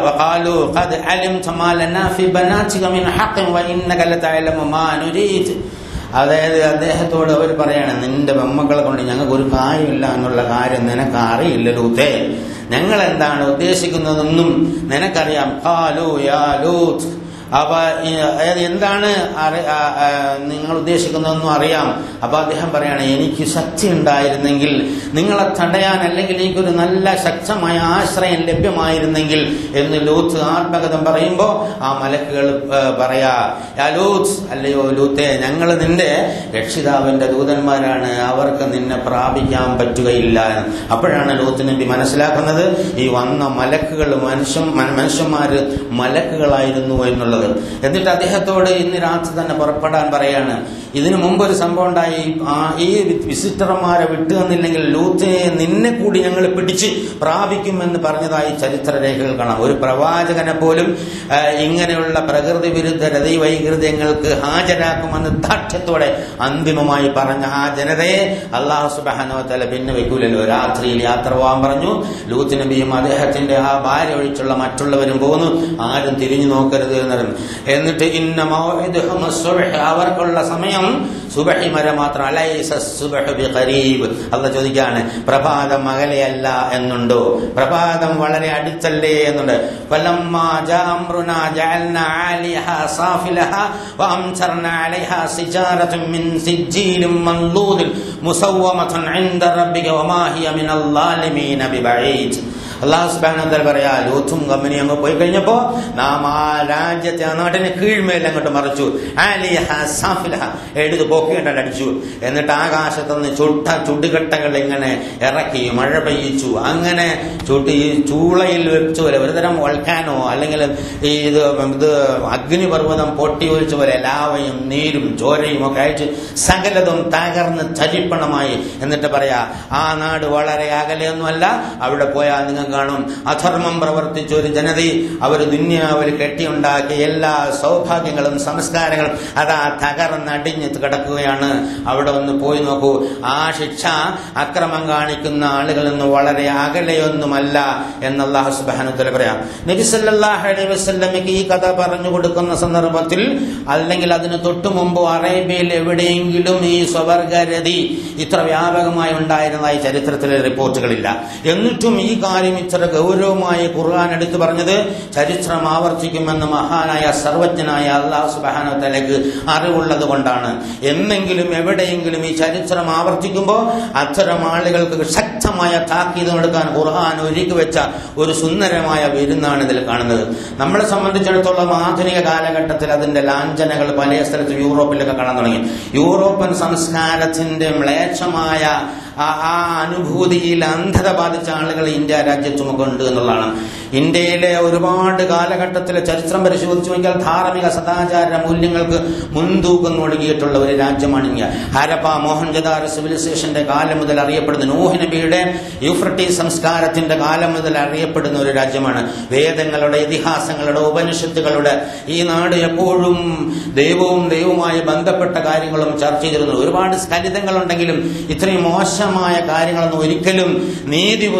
വഖാലു ഖദ് അലിംത മാ ലനാ ഫി ബനാതിക മിൻ ഹഖ്ൻ വഇന്നക ലതഅലമു മാ നുരീദ്. അതായത് അദ്ദേഹത്തോട് അവർ പറയാണ്, നിന്റെ പെൺമക്കളെ കൊണ്ട് ഞങ്ങൾക്ക് ഒരു കാര്യമില്ല എന്നുള്ള കാര്യം നിനക്ക് അറിയില്ല ലൂത്തേ, ഞങ്ങൾ എന്താണ് ഉദ്ദേശിക്കുന്നതെന്നും നിനക്കറിയാം. ഖാലു യാ ലൂത്ത്, അപ്പൊ എന്താണ് നിങ്ങൾ ഉദ്ദേശിക്കുന്നതെന്നും അറിയാം. അപ്പൊ അദ്ദേഹം പറയാണ്, എനിക്ക് ശക്തി ഉണ്ടായിരുന്നെങ്കിൽ നിങ്ങളെ തടയാൻ, അല്ലെങ്കിൽ എനിക്കൊരു നല്ല ശക്തമായ ആശ്രയം ലഭ്യമായിരുന്നെങ്കിൽ എന്ന് ലൂത്ത് ആത്മകഥം പറയുമ്പോ ആ മലക്കുകൾ പറയാ, യാ ലൂത്ത്, അല്ലയോ ലൂത്തേ, ഞങ്ങൾ നിന്റെ രക്ഷിതാവിന്റെ ദൂതന്മാരാണ്, അവർക്ക് നിന്നെ പ്രാപിക്കാൻ പറ്റുകയില്ല. അപ്പോഴാണ് ലൂത്ത് നബി മനസ്സിലാക്കുന്നത് ഈ വന്ന മലക്കുകൾ മനുഷ്യന്മാര് മലക്കുകളായിരുന്നു എന്നുള്ളത്. എന്നിട്ട് അദ്ദേഹത്തോട് ഇന്ന് രാത്രി തന്നെ പുറപ്പെടാൻ പറയാണ്. ഇതിനു മുമ്പ് ഒരു സംഭവം ഉണ്ടായി, ഈ വിസിറ്റർമാരെ വിട്ടു തന്നില്ലെങ്കിൽ ലൂത്തെ നിന്നെ കൂടി ഞങ്ങൾ പിടിച്ച് പ്രാപിക്കുമെന്ന് പറഞ്ഞതായി ചരിത്രരേഖകൾ കാണാം. ഒരു പ്രവാചകനെ പോലും ഇങ്ങനെയുള്ള പ്രകൃതി വിരുദ്ധ രതിവൈകൃതങ്ങൾക്ക് ഹാജരാക്കുമെന്ന് ദാർഢ്യത്തോടെ അന്തിമമായി പറഞ്ഞ ആ ജനതയെ അല്ലാഹു സുബ്ഹാനഹു വ തആല പിന്നെ വെക്കൂലല്ലോ. രാത്രിയിൽ യാത്ര പോകാൻ പറഞ്ഞു. ലൂത്ത് നബിയും അദ്ദേഹത്തിന്റെ ആ ഭാര്യ ഒഴിച്ചുള്ള മറ്റുള്ളവരും പോകുന്നു. ആരും തിരിഞ്ഞു നോക്കരുത് എന്നറിഞ്ഞു. എന്നിട്ട് ഇന്ന മൗഇദുഹും അസ്സുബ്ഹ്, അവർക്കുള്ള സമയം സുബഹി വരെ മാത്രം. അലൈസ അസ്സുബ്ഹു ബിഖരീബ്, അല്ലാഹു ചോദിക്കാണ്, പ്രഭാതം അകലെയല്ല എന്നുണ്ടോ? പ്രഭാതം വളരെ അടുത്തല്ലേ എന്നുണ്ട്. ഫലമ്മാ ജാ അംറുനാ ജഅൽനാ ആലിഹ സാഫിലഹ വഅംതർനാ അലൈഹ സിജാറതൻ മിൻ സിജ്ജീലിൻ മൻദൂദ് മുസവ്വമതൻ ഇൻദ റബ്ബിക വമാ ഹിയ മിനൽ ളാലിമീന ബിബഈദ്. അല്ലാഹു സുബ്ഹാനഹു വ തആല പറയാ, ലൂത്തും കമ്പനി അങ്ങ് പോയി കഴിഞ്ഞപ്പോ നാം ആ രാജ്യത്തെ, ആ നാട്ടിനെ കീഴ്മേൽ അങ്ങോട്ട് മറിച്ചു. എടുത്ത് പൊക്കിയിട്ടാണ് അടിച്ചു. എന്നിട്ട് ആകാശത്തുനിന്ന് ചുടുകട്ടകൾ ഇങ്ങനെ ഇറക്കി മഴ പെയ്യിച്ചു. അങ്ങനെ ഈ ചൂളയിൽ വെച്ച പോലെ ഒരുതരം വൾക്കാനോ അല്ലെങ്കിൽ ഇത് അഗ്നിപർവ്വതം പൊട്ടി ഒഴിച്ച പോലെ ലാവയും നീരും ചോരയും ഒക്കെ അയച്ച് സകലതും തകർന്ന് ചരിപ്പണമായി. എന്നിട്ട് പറയാ, ആ നാട് വളരെ അകലെയൊന്നുമല്ല, അവിടെ പോയാൽ നിങ്ങൾ കാണും അധർമ്മം പ്രവർത്തിച്ച ഒരു ജനത, അവർ ദുനിയാവിൽ കെട്ടിയുണ്ടാക്കിയ എല്ലാ സൗഭാഗ്യങ്ങളും സംസ്കാരങ്ങളും അതാ തകർന്നടിഞ്ഞ് കിടക്കുകയാണ്. അവിടെ ഒന്ന് പോയി നോക്കൂ. ആ ശിക്ഷ അക്രമം കാണിക്കുന്ന ആളുകളിൽ നിന്ന് വളരെ അകലെയൊന്നുമല്ല എന്ന് അല്ലാഹു സുബ്ഹാനഹു വ തആല പറയാം. നബി സല്ലല്ലാഹു അലൈഹി വസല്ലമയ്ക്ക് ഈ കഥ പറഞ്ഞു കൊടുക്കുന്ന സന്ദർഭത്തിൽ അല്ലെങ്കിൽ അതിന് തൊട്ടു മുമ്പ് അറേബ്യയിൽ എവിടെയെങ്കിലും ഈ സ്വവർഗരതി ഇത്ര വ്യാപകമായി ഉണ്ടായിരുന്നതായി ചരിത്രത്തിലെ റിപ്പോർട്ടുകളില്ല. എന്നിട്ടും ഈ കാര്യം ഇത്ര ഗൗരവമായി ഖുർആൻ എടുത്തു പറഞ്ഞത് ചരിത്രം ആവർത്തിക്കുമെന്ന് മഹാനായ സർവജ്ഞനായ അല്ലാഹു സുബ്ഹാനഹു വ തആലയ്ക്ക് അറിവുള്ളത് കൊണ്ടാണ്. എന്നെങ്കിലും എവിടെയെങ്കിലും ഈ ചരിത്രം ആവർത്തിക്കുമ്പോൾ അത്തരം ആളുകൾക്ക് ശക്തമായ താക്കീത് കൊടുക്കാൻ ഖുർആൻ ഒരുക്കി വെച്ച ഒരു സുന്ദരമായ വിരുന്നാണ് ഇതിൽ കാണുന്നത്. നമ്മളെ സംബന്ധിച്ചിടത്തോളം ആധുനിക കാലഘട്ടത്തിൽ അതിന്റെ ലാഞ്ചനകൾ പല സ്ഥലത്തും യൂറോപ്പിലൊക്കെ കാണാൻ തുടങ്ങി. യൂറോപ്യൻ സംസ്കാരത്തിന്റെ മ്ലേച്ഛമായ ആ അനുഭൂതിയിൽ അന്ധത ബാധിച്ച ആളുകൾ ഇന്ത്യ രാജ്യത്തുമൊക്കെ ഉണ്ട് എന്നുള്ളതാണ്. ഇന്ത്യയിലെ ഒരുപാട് കാലഘട്ടത്തിലെ ചരിത്രം പരിശോധിച്ചു നോക്കിയാൽ ധാർമ്മിക സദാചാര മൂല്യങ്ങൾക്ക് മുൻതൂക്കം നൽകിയിട്ടുള്ള ഒരു രാജ്യമാണ് ഇന്ത്യ. ഹരപ്പ, മോഹൻജദാരോ സിവിലൈസേഷന്റെ കാലം മുതൽ അറിയപ്പെടുന്ന, നൂഹ് നബിയുടെ യൂഫ്രട്ടീസ് സംസ്കാരത്തിന്റെ കാലം മുതൽ അറിയപ്പെടുന്ന ഒരു രാജ്യമാണ്. വേദങ്ങളുടെ, ഇതിഹാസങ്ങളുടെ, ഉപനിഷത്തുകളുടെ ഈ നാട് എപ്പോഴും ദൈവവുമായി ബന്ധപ്പെട്ട കാര്യങ്ങളും ചർച്ച ചെയ്തിരുന്നു. ഒരുപാട് സ്ഖലിതങ്ങളുണ്ടെങ്കിലും ഇത്രയും മോശമായ കാര്യങ്ങളൊന്നും ഒരിക്കലും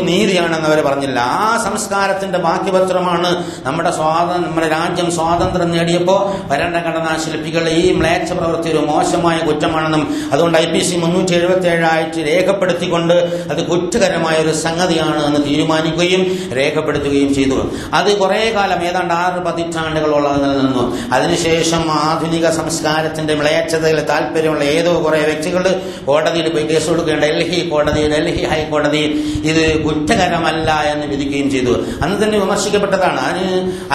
നീതിയാണെന്ന് അവർ പറഞ്ഞില്ല. ആ സംസ്കാരത്തിന്റെ ബാക്കിപത്രമാണ് നമ്മുടെ രാജ്യം സ്വാതന്ത്ര്യം നേടിയപ്പോൾ ഭരണഘടനാ ശില്പികൾ ഈ മ്ലേച്ഛ പ്രവൃത്തി ഒരു മോശമായ കുറ്റമാണെന്നും അതുകൊണ്ട് IPC 377 ആയിട്ട് രേഖപ്പെടുത്തിക്കൊണ്ട് അത് കുറ്റകരമായ ഒരു സംഗതിയാണ് എന്ന് തീരുമാനിക്കുകയും രേഖപ്പെടുത്തുകയും ചെയ്തു. അത് കുറെ കാലം, ഏതാണ്ട് 6 പതിറ്റാണ്ടുകളോളം നിലനിന്നു. അതിനുശേഷം ആധുനിക സംസ്കാരത്തിന്റെ മ്ലേച്ഛതയിൽ താല്പര്യമുള്ള ഏതോ കുറെ വ്യക്തികൾ കോടതിയിൽ പോയി കേസ് കൊടുക്കുകയും ഡൽഹി ഹൈക്കോടതി ഇത് കുറ്റകരമല്ല എന്ന് വിധിക്കുകയും ചെയ്തു. അന്ന് തന്നെ വിമർശിക്കപ്പെട്ടതാണ്.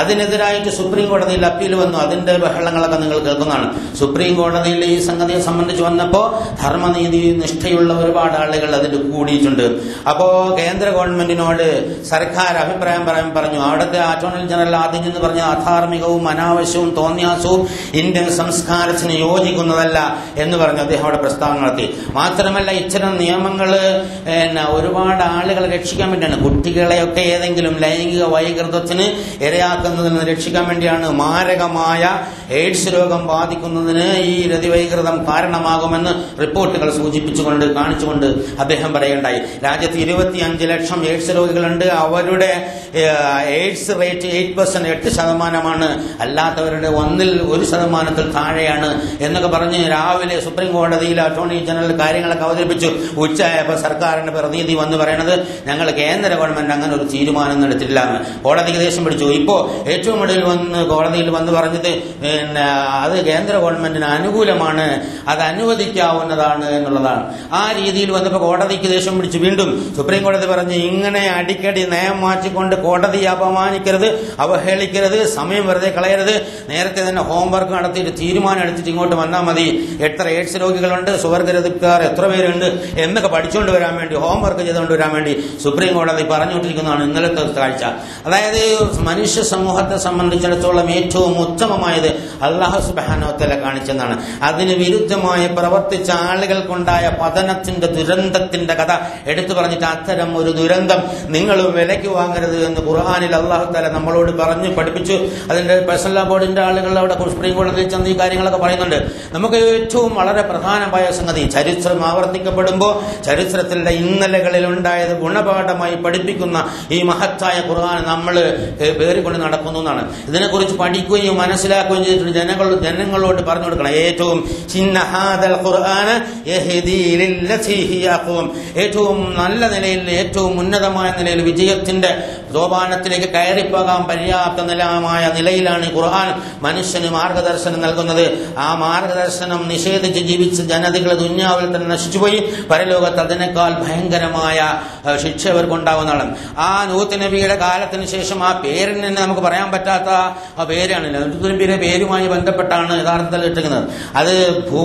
അതിനെതിരായിട്ട് സുപ്രീം കോടതിയിൽ അപ്പീൽ വന്നു. അതിന്റെ ബഹളങ്ങളൊക്കെ നിങ്ങൾ കേൾക്കുന്നതാണ്. സുപ്രീം കോടതിയിൽ ഈ സംഗതിയെ സംബന്ധിച്ച് വന്നപ്പോൾ ധർമ്മനീതി നിഷ്ഠയുള്ള ഒരുപാട് ആളുകൾ അതിൽ കൂടിയിട്ടുണ്ട്. അപ്പോ കേന്ദ്ര ഗവൺമെന്റിനോട് സർക്കാർ അഭിപ്രായം പറയാൻ പറഞ്ഞു. അവിടുത്തെ അറ്റോർണി ജനറൽ ആദ്യം എന്ന് പറഞ്ഞ അധാർമികവും അനാവശ്യവും തോന്നിയാസവും ഇന്ത്യൻ സംസ്കാരത്തിന് യോജിക്കുന്നതല്ല എന്ന് പറഞ്ഞു അദ്ദേഹം അവിടെ പ്രസ്താവന നടത്തി. മാത്രമല്ല ഇത്തരം നിയമങ്ങള് ഒരുപാട് ആളുകളെ രക്ഷിക്കാൻ വേണ്ടിയാണ്. കുട്ടികളെയൊക്കെ ഏതെങ്കിലും ലൈംഗിക വൈകൃതത്തിന് ഇരയാക്കുന്നതിൽ നിന്ന് രക്ഷിക്കാൻ വേണ്ടിയാണ്. മാരകമായ എയ്ഡ്സ് രോഗം ബാധിക്കുന്നതിന് ഈ രതിവൈകൃതം കാരണമാകുമെന്ന് റിപ്പോർട്ടുകൾ കാണിച്ചുകൊണ്ട് അദ്ദേഹം പറയുകയുണ്ടായി. രാജ്യത്ത് 25 ലക്ഷം എയ്ഡ്സ് രോഗികളുണ്ട്. അവരുടെ എയ്ഡ്സ് റേറ്റ് 8% അല്ലാത്തവരുടെ 1% താഴെയാണ് എന്നൊക്കെ പറഞ്ഞ് രാവിലെ സുപ്രീം കോടതിയിൽ അറ്റോർണി ജനറൽ കാര്യങ്ങളൊക്കെ അവതരിപ്പിച്ചു. ഉച്ചയായപ്പോൾ സർക്കാരിന്റെ പ്രതിനിധി വന്ന് പറയണത് ഞങ്ങൾ കേന്ദ്ര ഗവൺമെന്റ് അങ്ങനെ ഒരു തീരുമാനം എടുത്തിട്ടില്ല എന്ന്. കോടതിക്ക് ദേഷ്യം പിടിച്ചു. ഇപ്പോ ഏറ്റവും ഒടുവിൽ കോടതിയിൽ വന്ന് പറഞ്ഞത് അത് കേന്ദ്ര ഗവൺമെന്റിന് അനുകൂലമാണ്, അത് അനുവദിക്കാവുന്നതാണ് എന്നുള്ളതാണ്. ആ രീതിയിൽ വന്നപ്പോൾ കോടതിക്ക് ദേഷ്യം പിടിച്ചു. വീണ്ടും സുപ്രീം കോടതി പറഞ്ഞ് ഇങ്ങനെ അടിക്കടി നയം മാറ്റിക്കൊണ്ട് കോടതിയെ അപമാനിക്കരുത്, അവഹേളിക്കരുത്, സമയം വെറുതെ കളയരുത്. നേരത്തെ തന്നെ ഹോംവർക്ക് നടത്തിയിട്ട് തീരുമാനം എടുത്തിട്ട് ഇങ്ങോട്ട് വന്നാൽ മതി. എത്ര എയ്ഡ്സ് രോഗികളുണ്ട്, സുവർഗരതിക്കാർ എത്ര പേരുണ്ട് എന്നൊക്കെ പഠിച്ചുകൊണ്ട് വരാൻ വേണ്ടി, ഹോംവർക്ക് ചെയ്തുകൊണ്ട് വരാൻ വേണ്ടി സുപ്രീം കോടതി പറഞ്ഞുകൊണ്ടിരിക്കുന്നതാണ് ഇന്നലത്തെ കാഴ്ച. അതായത് മനുഷ്യ സമൂഹത്തെ സംബന്ധിച്ചിടത്തോളം ഏറ്റവും ഉത്തമമായത് അല്ലാഹു സുബ്ഹാനഹു വ തആല കാണിച്ചെന്നാണ്. അതിന് വിരുദ്ധമായി പ്രവർത്തിച്ച ആളുകൾക്കുണ്ടായ പതനത്തിന്റെ ദുരന്തത്തിന്റെ കഥ എടുത്തു പറഞ്ഞിട്ട് അത്തരം ഒരു ദുരന്തം നിങ്ങൾ വിലയ്ക്ക് വാങ്ങരുത് എന്ന് ഖുർആനിൽ അല്ലാഹു തആല നമ്മളോട് പറഞ്ഞു പഠിപ്പിച്ചു. അതിന്റെ പേഴ്സണൽ ലോ ബോർഡിന്റെ ആളുകൾ അവിടെ സുപ്രീം കോടതിയിൽ ചെന്ന് ഈ കാര്യങ്ങളൊക്കെ പറയുന്നുണ്ട്. നമുക്ക് ഏറ്റവും വളരെ പ്രധാനമായ സംഗതി, ചരിത്രം ആവർത്തിക്കപ്പെടുമ്പോൾ ചരിത്രത്തിലെ ഇന്നലകളിൽ ഉണ്ടായത് ഗുണപാഠമായി പഠിപ്പിക്കുന്ന ഈ മഹത്തായ ഖുർആൻ ഖുർആൻ നമ്മൾ പേറിക്കൊണ്ട് നടക്കുന്നു എന്നാണ്. ഇതിനെക്കുറിച്ച് പഠിക്കുകയും മനസ്സിലാക്കുകയും ചെയ്തിട്ടുണ്ട്. ജനങ്ങളോട് പറഞ്ഞു കൊടുക്കണം. ഏറ്റവും ഏറ്റവും നല്ല നിലയിൽ, ഏറ്റവും ഉന്നതമായ നിലയിൽ, വിജയത്തിന്റെ സോപാനത്തിലേക്ക് കയറിപ്പോകാൻ പര്യാപ്തമായ നിലയിലാണ് ഖുർആൻ മനുഷ്യന് മാർഗദർശനം നൽകുന്നത്. ആ മാർഗദർശനം നിഷേധിച്ച് ജീവിച്ച ജനതകൾ ദുന്യാവിൽ തന്നെ നശിച്ചുപോയി. പരലോകത്ത് അതിനേക്കാൾ ഭയങ്കരമായ ശിക്ഷ അവർക്കുണ്ടാവുന്നതാണ്. ആ നൂഹ് നബിയുടെ കാലത്തിന് ശേഷം ആ പേരിൽ നിന്ന് നമുക്ക് പറയാൻ പറ്റാത്ത ആ പേരാണ്. നൂഹ് നബിയുടെ പേരുമായി ബന്ധപ്പെട്ടാണ് യഥാർത്ഥത്തിൽ ഇട്ടിരിക്കുന്നത്. അത്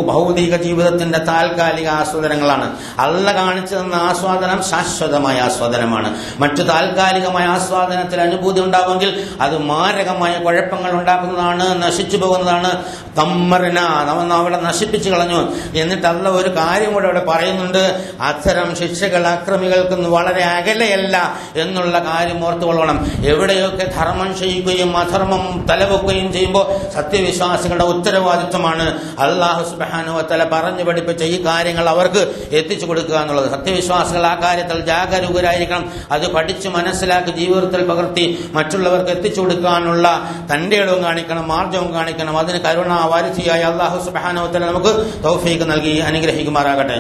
ഭൗതിക ജീവിതത്തിന്റെ താൽക്കാലിക ആസ്വാദനങ്ങളാണ്. അള്ള കാണിച്ചു തന്ന ആസ്വാദനം ശാശ്വതമായ ആസ്വാദനമാണ്. മറ്റു താൽക്കാലികമായ ആസ്വാദനത്തിൽ അനുഭൂതി ഉണ്ടാവുമെങ്കിൽ അത് മാരകമായ കുഴപ്പങ്ങൾ ഉണ്ടാക്കുന്നതാണ്, നശിച്ചു പോകുന്നതാണ്. തമ്മറിന നമ്മൾ അവിടെ നശിപ്പിച്ചു കളഞ്ഞു. എന്നിട്ട് അള്ള ഒരു കാര്യം കൂടെ അവിടെ പറയുന്നുണ്ട്. അത്തരം ശിക്ഷകൾ അക്രമികൾക്കൊന്നും വളരെ അകലെയല്ല എന്നുള്ള കാര്യം ഓർത്തുകൊള്ളണം. എവിടെയൊക്കെ ധർമ്മം ചെയ്യുകയും അധർമ്മം തലവെക്കുകയും ചെയ്യുമ്പോൾ സത്യവിശ്വാസികളുടെ ഉത്തരവാദിത്വമാണ് അല്ലാഹു സുബ്ഹാനഹു വ തആല പറഞ്ഞു പഠിപ്പിച്ച ഈ കാര്യങ്ങൾ അവർക്ക് എത്തിച്ചു കൊടുക്കുക എന്നുള്ളത്. സത്യവിശ്വാസികൾ ആ കാര്യത്തിൽ ജാഗരൂകരായിരിക്കണം. അത് പഠിച്ച് മനസ്സിലാക്കി ജീവിതത്തിൽ പകർത്തി മറ്റുള്ളവർക്ക് എത്തിച്ചു കൊടുക്കാനുള്ള തന്റെ ഇടവും കാണിക്കണം, മാർജവും കാണിക്കണം. അതിന് കരുണാവാരിധിയായ അല്ലാഹു സുബ്ഹാനഹു വ തആല നമുക്ക് തൗഫീഖ് നൽകി അനുഗ്രഹിക്കുമാറാകട്ടെ.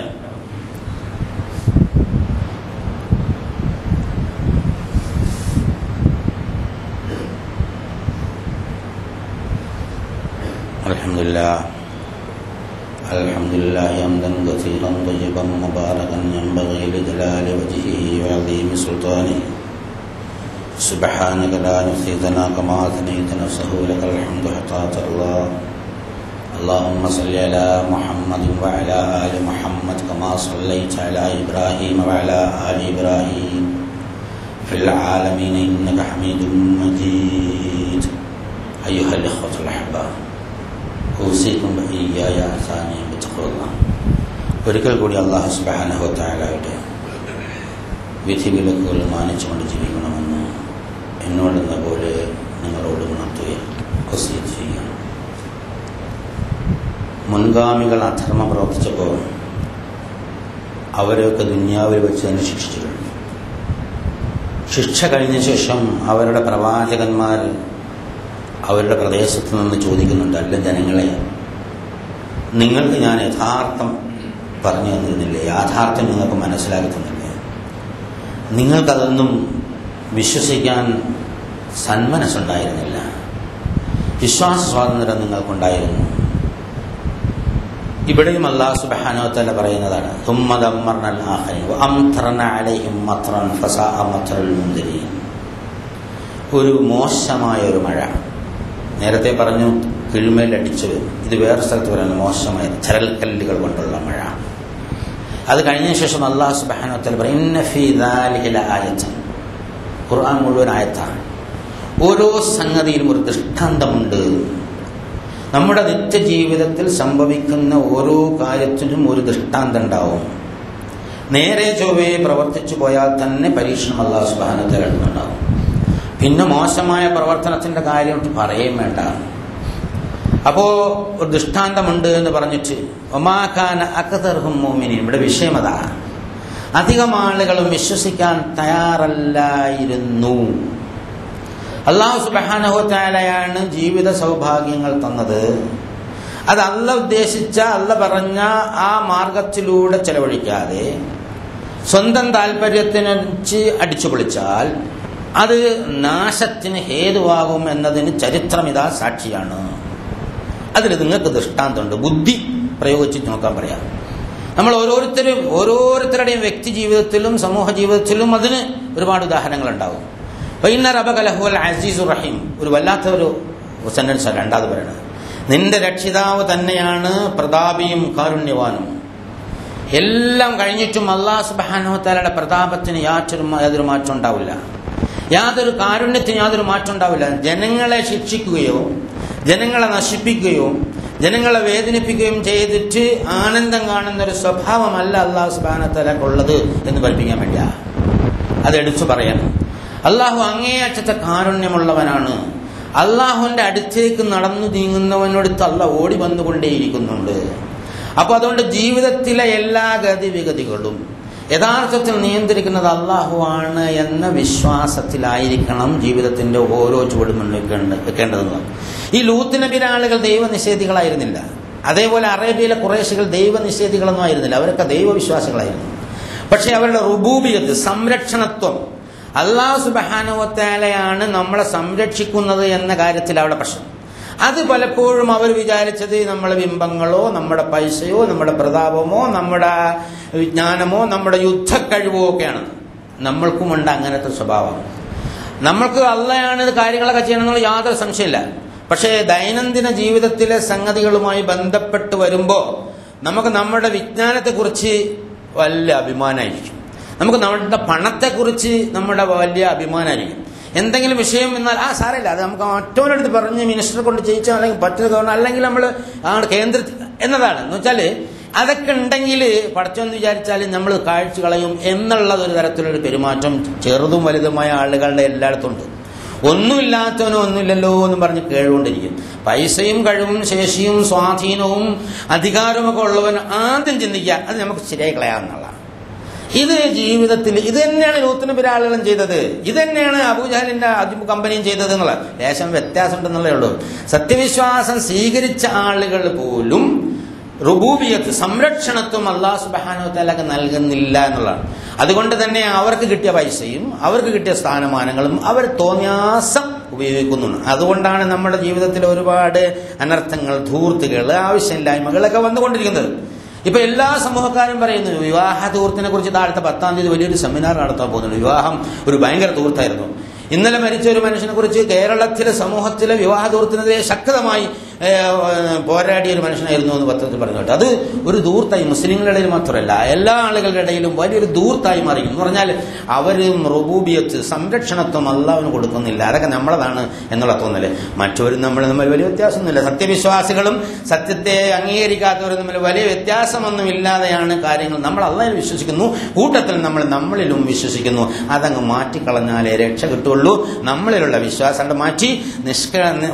അൽഹംദുലില്ലാഹി ഹംദൻ കസീറൻ തയ്യിബൻ മുബാറകൻ യൻബഗി ലിജലാലി വജ്ഹിഹി വഅദീമി സുൽത്താനിഹി സുബ്ഹാനക ലാ നുഹ്സീ സനാഅ കമാ അസ്നൈത നഫ്സഹു ലകൽ ഹംദു ഹത്താ തർളാ. اللهم صل على محمد وعلى آل محمد كما صليت على إبراهيم وعلى آل إبراهيم في العالمين إنك حميد مجيد. أيها الإخوة الأحباب أوصيكم وإياي ثانيا بتقوى الله. ഒരിക്കൽ കൂടി അല്ലാഹു സുബ്ഹാനഹു വ തആലയുടെ വിധിവിലക്കുകൾ മാനിച്ചുകൊണ്ട് ജീവിക്കണമെന്ന് എന്നോടെന്ന പോലെ നിങ്ങളോട് ഉണർത്തുകയും വസിയത്ത് ചെയ്യുക. മുൻഗാമികൾ അധർമ്മം പ്രവർത്തിച്ചപ്പോൾ അവരെയൊക്കെ ദുനിയാവിൽ വെച്ച് തന്നെ ശിക്ഷിച്ചിട്ടുണ്ട്. ശിക്ഷ കഴിഞ്ഞ ശേഷം അവരുടെ പ്രവാചകന്മാർ അവരുടെ പ്രദേശത്ത് നിന്ന് ചോദിക്കുന്നുണ്ട്, അല്ല ജനങ്ങളെ, നിങ്ങൾക്ക് ഞാൻ യഥാർത്ഥം പറഞ്ഞു തന്നിരുന്നില്ലേ? യാഥാർത്ഥ്യം നിങ്ങൾക്ക് മനസ്സിലാക്കി തന്നില്ലേ? നിങ്ങൾക്കതൊന്നും വിശ്വസിക്കാൻ സന്മനസ്സുണ്ടായിരുന്നില്ല. വിശ്വാസ സ്വാതന്ത്ര്യം നിങ്ങൾക്കുണ്ടായിരുന്നു. ഇവിടെയും അല്ലാഹു സുബ്ഹാനഹു വ തആല പറയുന്നതാണ്, ثم دمرنا الآخرين وأمطرنا عليهم مطرا فساء مطر المنذرين. ഒരു മോശമായ ഒരു മഴ. നേരത്തെ പറഞ്ഞു കിഴുമേലടിച്ചത്. ഇത് വേറെ സ്ഥലത്ത് പറയുന്നത് മോശമായ ചരൽക്കല്ലുകൾ കൊണ്ടുള്ള മഴ. അത് കഴിഞ്ഞ ശേഷം അല്ലാഹു സുബ്ഹാനഹു വ തആല പറയും, ഇന്ന ഫീ ദാലിക ലആയതൻ. ഖുർആൻ മുഴുവൻ ആയത്താണ്. ഓരോ സംഗതിയിലും ഒരു ദൃഷ്ടാന്തമുണ്ട്. നമ്മുടെ നിത്യജീവിതത്തിൽ സംഭവിക്കുന്ന ഓരോ കാര്യത്തിനും ഒരു ദൃഷ്ടാന്തം ഉണ്ടാവും. നേരെ ചൊവ്വയെ പ്രവർത്തിച്ചു പോയാൽ തന്നെ പരീക്ഷണം അല്ലാഹു സുബ്ഹാനഹു വ തആല ഉണ്ടാവും. പിന്നെ മോശമായ പ്രവർത്തനത്തിന്റെ കാര്യം പറയുകയും വേണ്ട. അപ്പോ ഒരു ദൃഷ്ടാന്തമുണ്ട് എന്ന് പറഞ്ഞിട്ട് വമാ കാന അക്തറുഹും മുഅ്മിനീൻ. ഇവിടെ വിഷയം അതാ, അധികം ആളുകളും വിശ്വസിക്കാൻ തയ്യാറല്ലായിരുന്നു. അല്ലാഹു സുബ്ഹാനഹു വ തആലയാണ് ജീവിത സൗഭാഗ്യങ്ങൾ തന്നത്. അത് അല്ല ഉദ്ദേശിച്ച, അല്ല പറഞ്ഞ ആ മാർഗത്തിലൂടെ ചെലവഴിക്കാതെ സ്വന്തം താല്പര്യത്തിനനുസരിച്ച് അടിച്ചു പൊളിച്ചാൽ അത് നാശത്തിന് ഹേതുവാകും എന്നതിന് ചരിത്രം ഇതാ സാക്ഷിയാണ്. അതിൽ നിങ്ങൾക്ക് ദൃഷ്ടാന്തമുണ്ട്. ബുദ്ധി പ്രയോഗിച്ച് നോക്കാൻ പറയാം. നമ്മൾ ഓരോരുത്തരുടെയും വ്യക്തി ജീവിതത്തിലും സമൂഹ ജീവിതത്തിലും അതിന് ഒരുപാട് ഉദാഹരണങ്ങൾ ഉണ്ടാവും. വൈന്ന റബ്ബക ലഹുവൽ അസീസുർ റഹീം. ഒരു വല്ലാത്ത ഒരു സെന്റൻസ് രണ്ടാമത് പറയുന്നത്. നിന്റെ രക്ഷിതാവ് തന്നെയാണ് പ്രതാപിയും കാരുണ്യവാനും. എല്ലാം കഴിഞ്ഞിട്ടും അല്ലാഹു സുബ്ഹാനഹു വ തആലയുടെ പ്രതാപത്തിന് യാതൊരു മാറ്റം ഉണ്ടാവില്ല. യാതൊരു കാരുണ്യത്തിന് യാതൊരു മാറ്റം ഉണ്ടാവില്ല. ജനങ്ങളെ ശിക്ഷിക്കുകയോ ജനങ്ങളെ നശിപ്പിക്കുകയോ ജനങ്ങളെ വേദനിപ്പിക്കുകയും ചെയ്തിട്ട് ആനന്ദം കാണുന്ന ഒരു സ്വഭാവമല്ല അല്ലാഹു സുബ്ഹാനഹു വ തആലക്കുള്ളത് എന്ന് പഠിപ്പിക്കാൻ വേണ്ടിയാ അത് എടുത്തു പറയണം. അള്ളാഹു അങ്ങേയറ്റത്തെ കാരുണ്യമുള്ളവനാണ്. അള്ളാഹുവിന്റെ അടുത്തേക്ക് നടന്നു നീങ്ങുന്നവനോടുത്ത് അള്ളാഹ് ഓടി വന്നുകൊണ്ടേയിരിക്കുന്നുണ്ട്. അപ്പൊ അതുകൊണ്ട് ജീവിതത്തിലെ എല്ലാ ഗതിവിഗതികളും യഥാർത്ഥത്തിൽ നിയന്ത്രിക്കുന്നത് അള്ളാഹുവാണ് എന്ന വിശ്വാസത്തിലായിരിക്കണം ജീവിതത്തിന്റെ ഓരോ ചുവടും വെക്കേണ്ടതെന്ന്. ഈ ലൂത്ത് നബിയുടെ ആളുകൾ ദൈവനിഷേധികളായിരുന്നില്ല. അതേപോലെ അറേബ്യയിലെ ഖുറൈശികൾ ദൈവനിഷേധികളൊന്നും ആയിരുന്നില്ല. അവരൊക്കെ ദൈവവിശ്വാസികളായിരുന്നു. പക്ഷെ അവരുടെ റുബൂബിയത്ത്, സംരക്ഷണത്വം, അല്ലാഹു സുബ്ഹാനഹു വ തആലയാണ് നമ്മളെ സംരക്ഷിക്കുന്നത് എന്ന കാര്യത്തിൽ അവിടെ പ്രശ്നം. അത് പലപ്പോഴും അവർ വിചാരിച്ചത് നമ്മുടെ ബിംബങ്ങളോ നമ്മുടെ പൈസയോ നമ്മുടെ പ്രതാപമോ നമ്മുടെ വിജ്ഞാനമോ നമ്മുടെ യുദ്ധക്കഴിവോ ഒക്കെയാണ്. നമ്മൾക്കുമുണ്ട് അങ്ങനത്തെ സ്വഭാവം. നമ്മൾക്ക് അള്ളയാണ് കാര്യങ്ങളൊക്കെ ചെയ്യണമെന്നുള്ള യാതൊരു സംശയമില്ല. പക്ഷേ ദൈനംദിന ജീവിതത്തിലെ സംഗതികളുമായി ബന്ധപ്പെട്ട് വരുമ്പോൾ നമുക്ക് നമ്മുടെ വിജ്ഞാനത്തെക്കുറിച്ച് വലിയ അഭിമാനമായിരിക്കും. നമുക്ക് നമ്മുടെ പണത്തെക്കുറിച്ച് നമ്മുടെ വലിയ അഭിമാനമായിരിക്കും. എന്തെങ്കിലും വിഷയം എന്നാൽ സാരമില്ല, അത് നമുക്ക് മറ്റവരടുത്ത് പറഞ്ഞ് മിനിസ്റ്ററെ കൊണ്ട് ചെയ്യിച്ചാൽ അല്ലെങ്കിൽ പറ്റുന്ന ഗവൺമെന്റ് അല്ലെങ്കിൽ നമ്മൾ കേന്ദ്രത്തിൽ എന്നതാണ്. എന്ന് വെച്ചാൽ അതൊക്കെ ഉണ്ടെങ്കിൽ പഠിച്ചോന്ന് വിചാരിച്ചാൽ നമ്മൾ കാഴ്ച കളയും എന്നുള്ളതൊരു തരത്തിലൊരു പെരുമാറ്റം ചെറുതും വലുതുമായ ആളുകളുടെ എല്ലായിടത്തും ഉണ്ട്. ഒന്നുമില്ലാത്തവനോ ഒന്നുമില്ലല്ലോ എന്ന് പറഞ്ഞ് കേഴുകൊണ്ടിരിക്കും. പൈസയും കഴിവും ശേഷിയും സ്വാധീനവും അധികാരവും ഒക്കെ ഉള്ളവൻ ആദ്യം ചിന്തിക്കുക അത് നമുക്ക് ശരിയായി കളയാവുന്നതാണ്. ഇത് ജീവിതത്തിൽ ഇത് തന്നെയാണ് ലൂത്ത് നബിയുടെ ആളുകളും ചെയ്തത്. ഇത് തന്നെയാണ് അബൂജഹലിന്റെ കമ്പനിയും ചെയ്തത് എന്നുള്ള ലേശം വ്യത്യാസം ഉണ്ടെന്നുള്ളേ ഉള്ളൂ. സത്യവിശ്വാസം സ്വീകരിച്ച ആളുകൾ പോലും റുബൂബിയത്ത്, സംരക്ഷണത്വം അല്ലാഹു സുബ്ഹാനഹു വ തആലക്ക് നൽകുന്നില്ല എന്നുള്ളതാണ്. അതുകൊണ്ട് തന്നെ അവർക്ക് കിട്ടിയ പൈസയും അവർക്ക് കിട്ടിയ സ്ഥാനമാനങ്ങളും അവർ തോന്നിയാസം ഉപയോഗിക്കുന്നുണ്ട്. അതുകൊണ്ടാണ് നമ്മുടെ ജീവിതത്തിൽ ഒരുപാട് അനർത്ഥങ്ങൾ, ധൂർത്തുകൾ, ആവശ്യമില്ലായ്മകളൊക്കെ വന്നുകൊണ്ടിരിക്കുന്നത്. ഇപ്പൊ എല്ലാ സമൂഹക്കാരും പറയുന്നു വിവാഹ ധൂർത്തിനെ കുറിച്ച് താഴത്തെ 10-ാം തീയതി വലിയൊരു സെമിനാർ നടത്താൻ പോകുന്നുണ്ട്. വിവാഹം ഒരു ഭയങ്കര ധൂർത്തായിരുന്നു. ഇന്നലെ മരിച്ച ഒരു മനുഷ്യനെ കുറിച്ച് കേരളത്തിലെ സമൂഹത്തിലെ വിവാഹ ധൂർത്തിനെതിരെ ശക്തമായി പോരാടിയ ഒരു മനുഷ്യനായിരുന്നു എന്ന് പത്രത്തിൽ പറഞ്ഞു കേട്ടോ. അത് ഒരു ധൂർത്തായി മുസ്ലിങ്ങളുടെ ഇടയിൽ മാത്രമല്ല എല്ലാ ആളുകളുടെ ഇടയിലും വലിയൊരു ധൂർത്തായി മാറി. എന്ന് പറഞ്ഞാൽ അവരും റുബൂബിയത്ത്, സംരക്ഷണത്വം അല്ലാഹുവിന് കൊടുക്കുന്നില്ല. അതൊക്കെ നമ്മളതാണ് എന്നുള്ള തോന്നല്. മറ്റവരും നമ്മൾ തമ്മിൽ വലിയ വ്യത്യാസമൊന്നുമില്ല. സത്യവിശ്വാസികളും സത്യത്തെ അംഗീകരിക്കാത്തവരും തമ്മിൽ വലിയ വ്യത്യാസമൊന്നും ഇല്ലാതെയാണ് കാര്യങ്ങൾ. നമ്മൾ അല്ലാഹുവിൽ വിശ്വസിക്കുന്നു, കൂട്ടത്തിൽ നമ്മൾ നമ്മളിലും വിശ്വസിക്കുന്നു. അതങ്ങ് മാറ്റിക്കളഞ്ഞാലേ രക്ഷ കിട്ടുള്ളൂ. നമ്മളിലുള്ള വിശ്വാസം മാറ്റി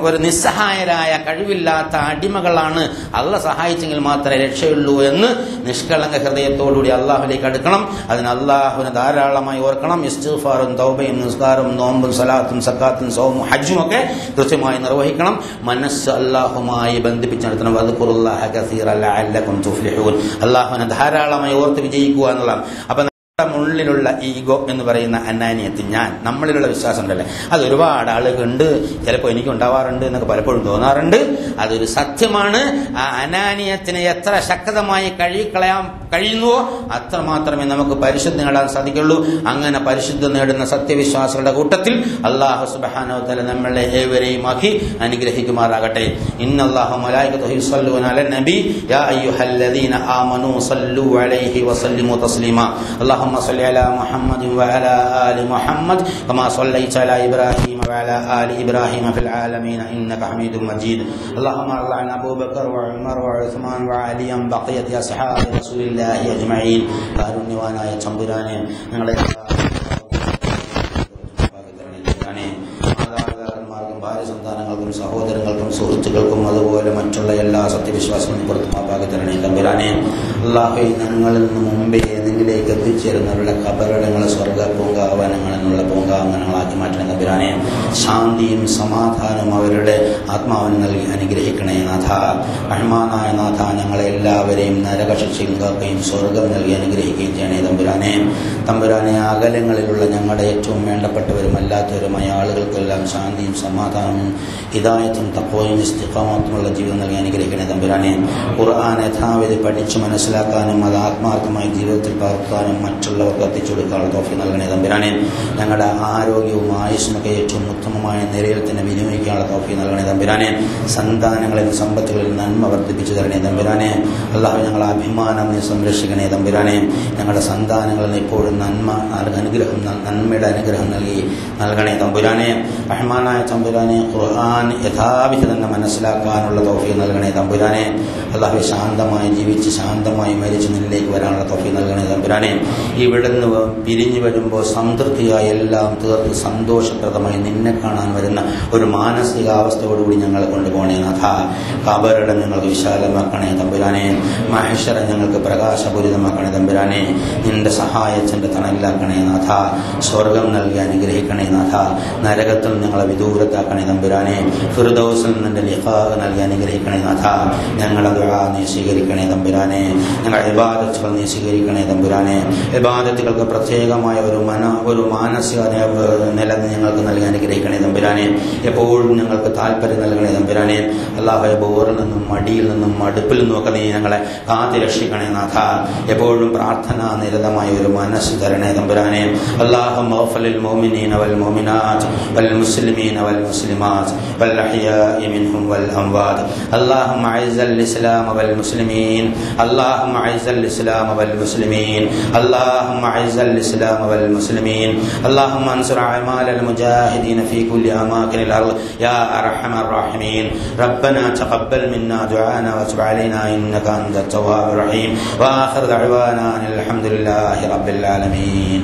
ഒരു നിസ്സഹായരായ കഴിവില്ലാത്ത അടിമകളാണ്, അള്ളാഹ് സഹായിച്ചെങ്കിൽ മാത്രമേ രക്ഷയുള്ളൂ എന്ന് നിഷ്കളങ്ക ഹൃദയത്തോടുകൂടി അള്ളാഹുലേക്ക് അടുക്കണം. അതിന് അള്ളാഹുവിനെ ധാരാളമായി ഓർക്കണം. ഇസ്തിഗ്ഫാറും തൗബയും നിസ്കാരവും നോമ്പും സലാത്തും സക്കാത്തും സൗമും ഹജ്ജും ഒക്കെ കൃത്യമായി നിർവഹിക്കണം. മനസ്സ് അള്ളാഹുമായി ബന്ധിപ്പിച്ച് നടത്തണം. വദ്കുറുല്ലാഹ കസീറൻ ലഅല്ലകും തുഫ്ലിഹൂൻ. അള്ളാഹുവിനെ ധാരാളമായി ഓർത്ത് വിജയിക്കുക എന്നുള്ളതാണ്. അപ്പൊ ഉള്ളിലുള്ള ഈഗോ എന്ന് പറയുന്ന അനാനിയത്ത്, ഞാൻ നമ്മളിലുള്ള വിശ്വാസം ഉണ്ടല്ലേ, അത് ഒരുപാട് ആളുകളുണ്ട്. ചിലപ്പോൾ എനിക്ക് ഉണ്ടാവാറുണ്ട് എന്നൊക്കെ പലപ്പോഴും തോന്നാറുണ്ട്. അതൊരു സത്യമാണ്. ആ അനാനിയത്തിനെ എത്ര ശക്തമായി കഴുകിക്കളയാൻ കഴിയുന്നുവോ അത്ര മാത്രമേ നമുക്ക് പരിശുദ്ധി നേടാൻ സാധിക്കുള്ളൂ. അങ്ങനെ പരിശുദ്ധി നേടുന്ന സത്യവിശ്വാസികളുടെ കൂട്ടത്തിൽ അല്ലാഹു സുബ്ഹാനഹു വ തആല നമ്മളെ ഏവരെയും ആക്കി അനുഗ്രഹിക്കുമാറാകട്ടെ. ഇന്നല്ലാഹു മലായികതുഹു യുസല്ലൂന അലൻ നബി യാ അയ്യുഹല്ലദീന ആമനൂ സല്ലു അലൈഹി വസല്ലിമു തസ്ലീമാ. اللهم صل على محمد وعلى آل محمد كما صليت على إبراهيم وعلى آل إبراهيم في العالمين إنك حميد مجيد. اللهم ارض عن أبو بكر وعمر وعثمان وعلي بقية أصحاب رسول الله أجمعين. കാരുണ്യ വാനായ തമ്പുരാനെ, ഞങ്ങളെ മാതാപിതാക്കന്മാർക്കും ഭാര്യ സന്താനങ്ങൾക്കും സഹോദരങ്ങൾക്കും സുഹൃത്തുക്കൾക്കും അതുപോലെ മറ്റുള്ള എല്ലാ സത്യവിശ്വാസങ്ങളും പുറത്തുമാപ്പാക്കി തരണേ തമ്പുരാനെ. അല്ലാഹുവേ, ഞങ്ങളിൽ നിന്ന് മുമ്പേ നിന്നിലേക്ക് എത്തിച്ചേരുന്നവരുടെ ഖബറിടങ്ങളെ സ്വർഗ്ഗ പൂങ്കാവനങ്ങൾ എന്നുള്ള പൂങ്കാവനങ്ങളാക്കി മാറ്റണേ തമ്പുരാനെ. ശാന്തിയും സമാധാനവും അവരുടെ ആത്മാവിന് നൽകി അനുഗ്രഹിക്കണേ നാഥ. റഹ്മാനായ നാഥ, ഞങ്ങളെ എല്ലാവരെയും നരകശിക്ഷയും കാക്കുകയും സ്വർഗം നൽകി അനുഗ്രഹിക്കുകയും ചെയ്യണേ തമ്പുരാനെ. തമ്പുരാനെ, അകലങ്ങളിലുള്ള ഞങ്ങളുടെ ഏറ്റവും വേണ്ടപ്പെട്ടവരും അല്ലാത്തവരുമായ ആളുകൾക്കെല്ലാം ശാന്തിയും സമാധാനവും ഹിദായത്തും തഖ്വയും ഇസ്തിഖാമത്തുമുള്ള ജീവിതം നൽകി അനുഗ്രഹിക്കണേ തമ്പുരാനെ. ഖുർആൻ യഥാവിധി പഠിച്ചു മനസ്സിലാക്കാനും അത് ആത്മാർത്ഥമായി ജീവിതത്തിൽ പകർത്താനും മറ്റുള്ളവർക്ക് എത്തിച്ചു കൊടുക്കാനുള്ള തൗഫീഖ് നൽകണേ തമ്പുരാനെ. ഞങ്ങളുടെ ആരോഗ്യവും ആയുസ്സുമൊക്കെ ഏറ്റവും ഉത്തമമായ നിലയിൽ തന്നെ വിനിയോഗിക്കാനുള്ള തൗഫീഖ് നൽകണേ തമ്പുരാനെ. സന്താനങ്ങളിൽ സമ്പത്തുകളിൽ നന്മ വർദ്ധിപ്പിച്ചു തരണേ തമ്പുരാനെ. അല്ലാഹു, ഞങ്ങളുടെ അഭിമാനം നീ സംരക്ഷിക്കണേ തമ്പുരാനെ. ഞങ്ങളുടെ സന്താനങ്ങളിൽ എപ്പോഴും നന്മയുടെ അനുഗ്രഹം നൽകണേ തമ്പുരാനെ. റഹ്മാനായ തമ്പുരാനെ, ഖുർആൻ യഥാവിധി തന്നെ മനസ്സിലാക്കാനുള്ള തൗഫീഖ് നൽകണേ തമ്പുരാനെ. അല്ലാഹു, ശാന്തമായി ജീവിച്ച് ശാന്തമായി മരിച്ച് നിന്നിലേക്ക് വരാനുള്ള തൗഫീഖ് നൽകണേ തമ്പുരാനെ. ഇവിടുന്ന് പിരിഞ്ഞു വരുമ്പോൾ സംതൃപ്തിയായി എല്ലാം തീർത്ത് സന്തോഷപ്രദമായി നിന്നെ കാണാൻ വരുന്ന ഒരു മാനസികാവസ്ഥയോടുകൂടി ഞങ്ങളെ കൊണ്ടുപോകണേ നാഥ. ഖബറിടം ഞങ്ങൾക്ക് വിശാലമാക്കണേ തമ്പുരാനെ. മഹ്ശറ ഞങ്ങൾക്ക് പ്രകാശപൂരിതമാക്കണേ തമ്പുരാനെ. നിന്റെ സഹായത്തിന്റെ തണലാക്കണേ നാഥ. സ്വർഗം നൽകി അനുഗ്രഹിക്കണേ നാഥ. നരകത്തിൽ ഞങ്ങളെ വിദൂരത്താക്കണേ തമ്പുരാനെ. ഫിർദൗസിൽ നിന്റെ ലിഖാ നൽകി അനുഗ്രഹിക്കണേ നാഥ. ഞങ്ങളെ ദുആ നീ സ്വീകരിക്കണേ തമ്പുരാനെ. ഞങ്ങളുടെ ഇബാദത്തുകൾ നീ സ്വീകരിക്കണേ തമ്പുരാനെ. ഇബാദത്തുകൾക്ക് പ്രത്യേകമായ ഒരു മാനസിക നില ഞങ്ങൾക്ക് നൽകി അനുഗ്രഹിക്കണേ തമ്പുരാനെ. എപ്പോഴും ഞങ്ങൾക്ക് താല്പര്യം നൽകണേ തമ്പുരാനെ. അല്ലാഹുവേ, ബോറിൽ നിന്നും മടിയിൽ നിന്നും മടുപ്പിൽ നിന്നുമൊക്കെ നീ ഞങ്ങളെ കാത്തി രക്ഷിക്കണേ നാഥ. എപ്പോഴും പ്രാർത്ഥനാ നിരതമായ ഒരു മനസ്സ് തരണേ തമ്പുരാനെ. അല്ലാഹുമ്മ ഗ്ഫിർ ലിൽ മുഅ്മിനീന വൽ മുഅ്മിനാത്ത് വൽ മുസ്ലിമീന വൽ മുസ്ലിമാത്ത് വൽ അഹ്യാഇ മിൻഹും വൽ അംവാത്. അല്ലാഹുമ്മ അഇസ്സൽ ഇസ്ലാമ വൽ മുസ്ലിമീൻ. اللهم اعز الاسلام والمسلمين. اللهم اعز الاسلام والمسلمين. اللهم انصر اعمال المجاهدين في كل اماكن الارض يا ارحم الراحمين. ربنا تقبل منا دعاءنا وتب علينا انك انت التواب الرحيم. واخر دعوانا الحمد لله رب العالمين.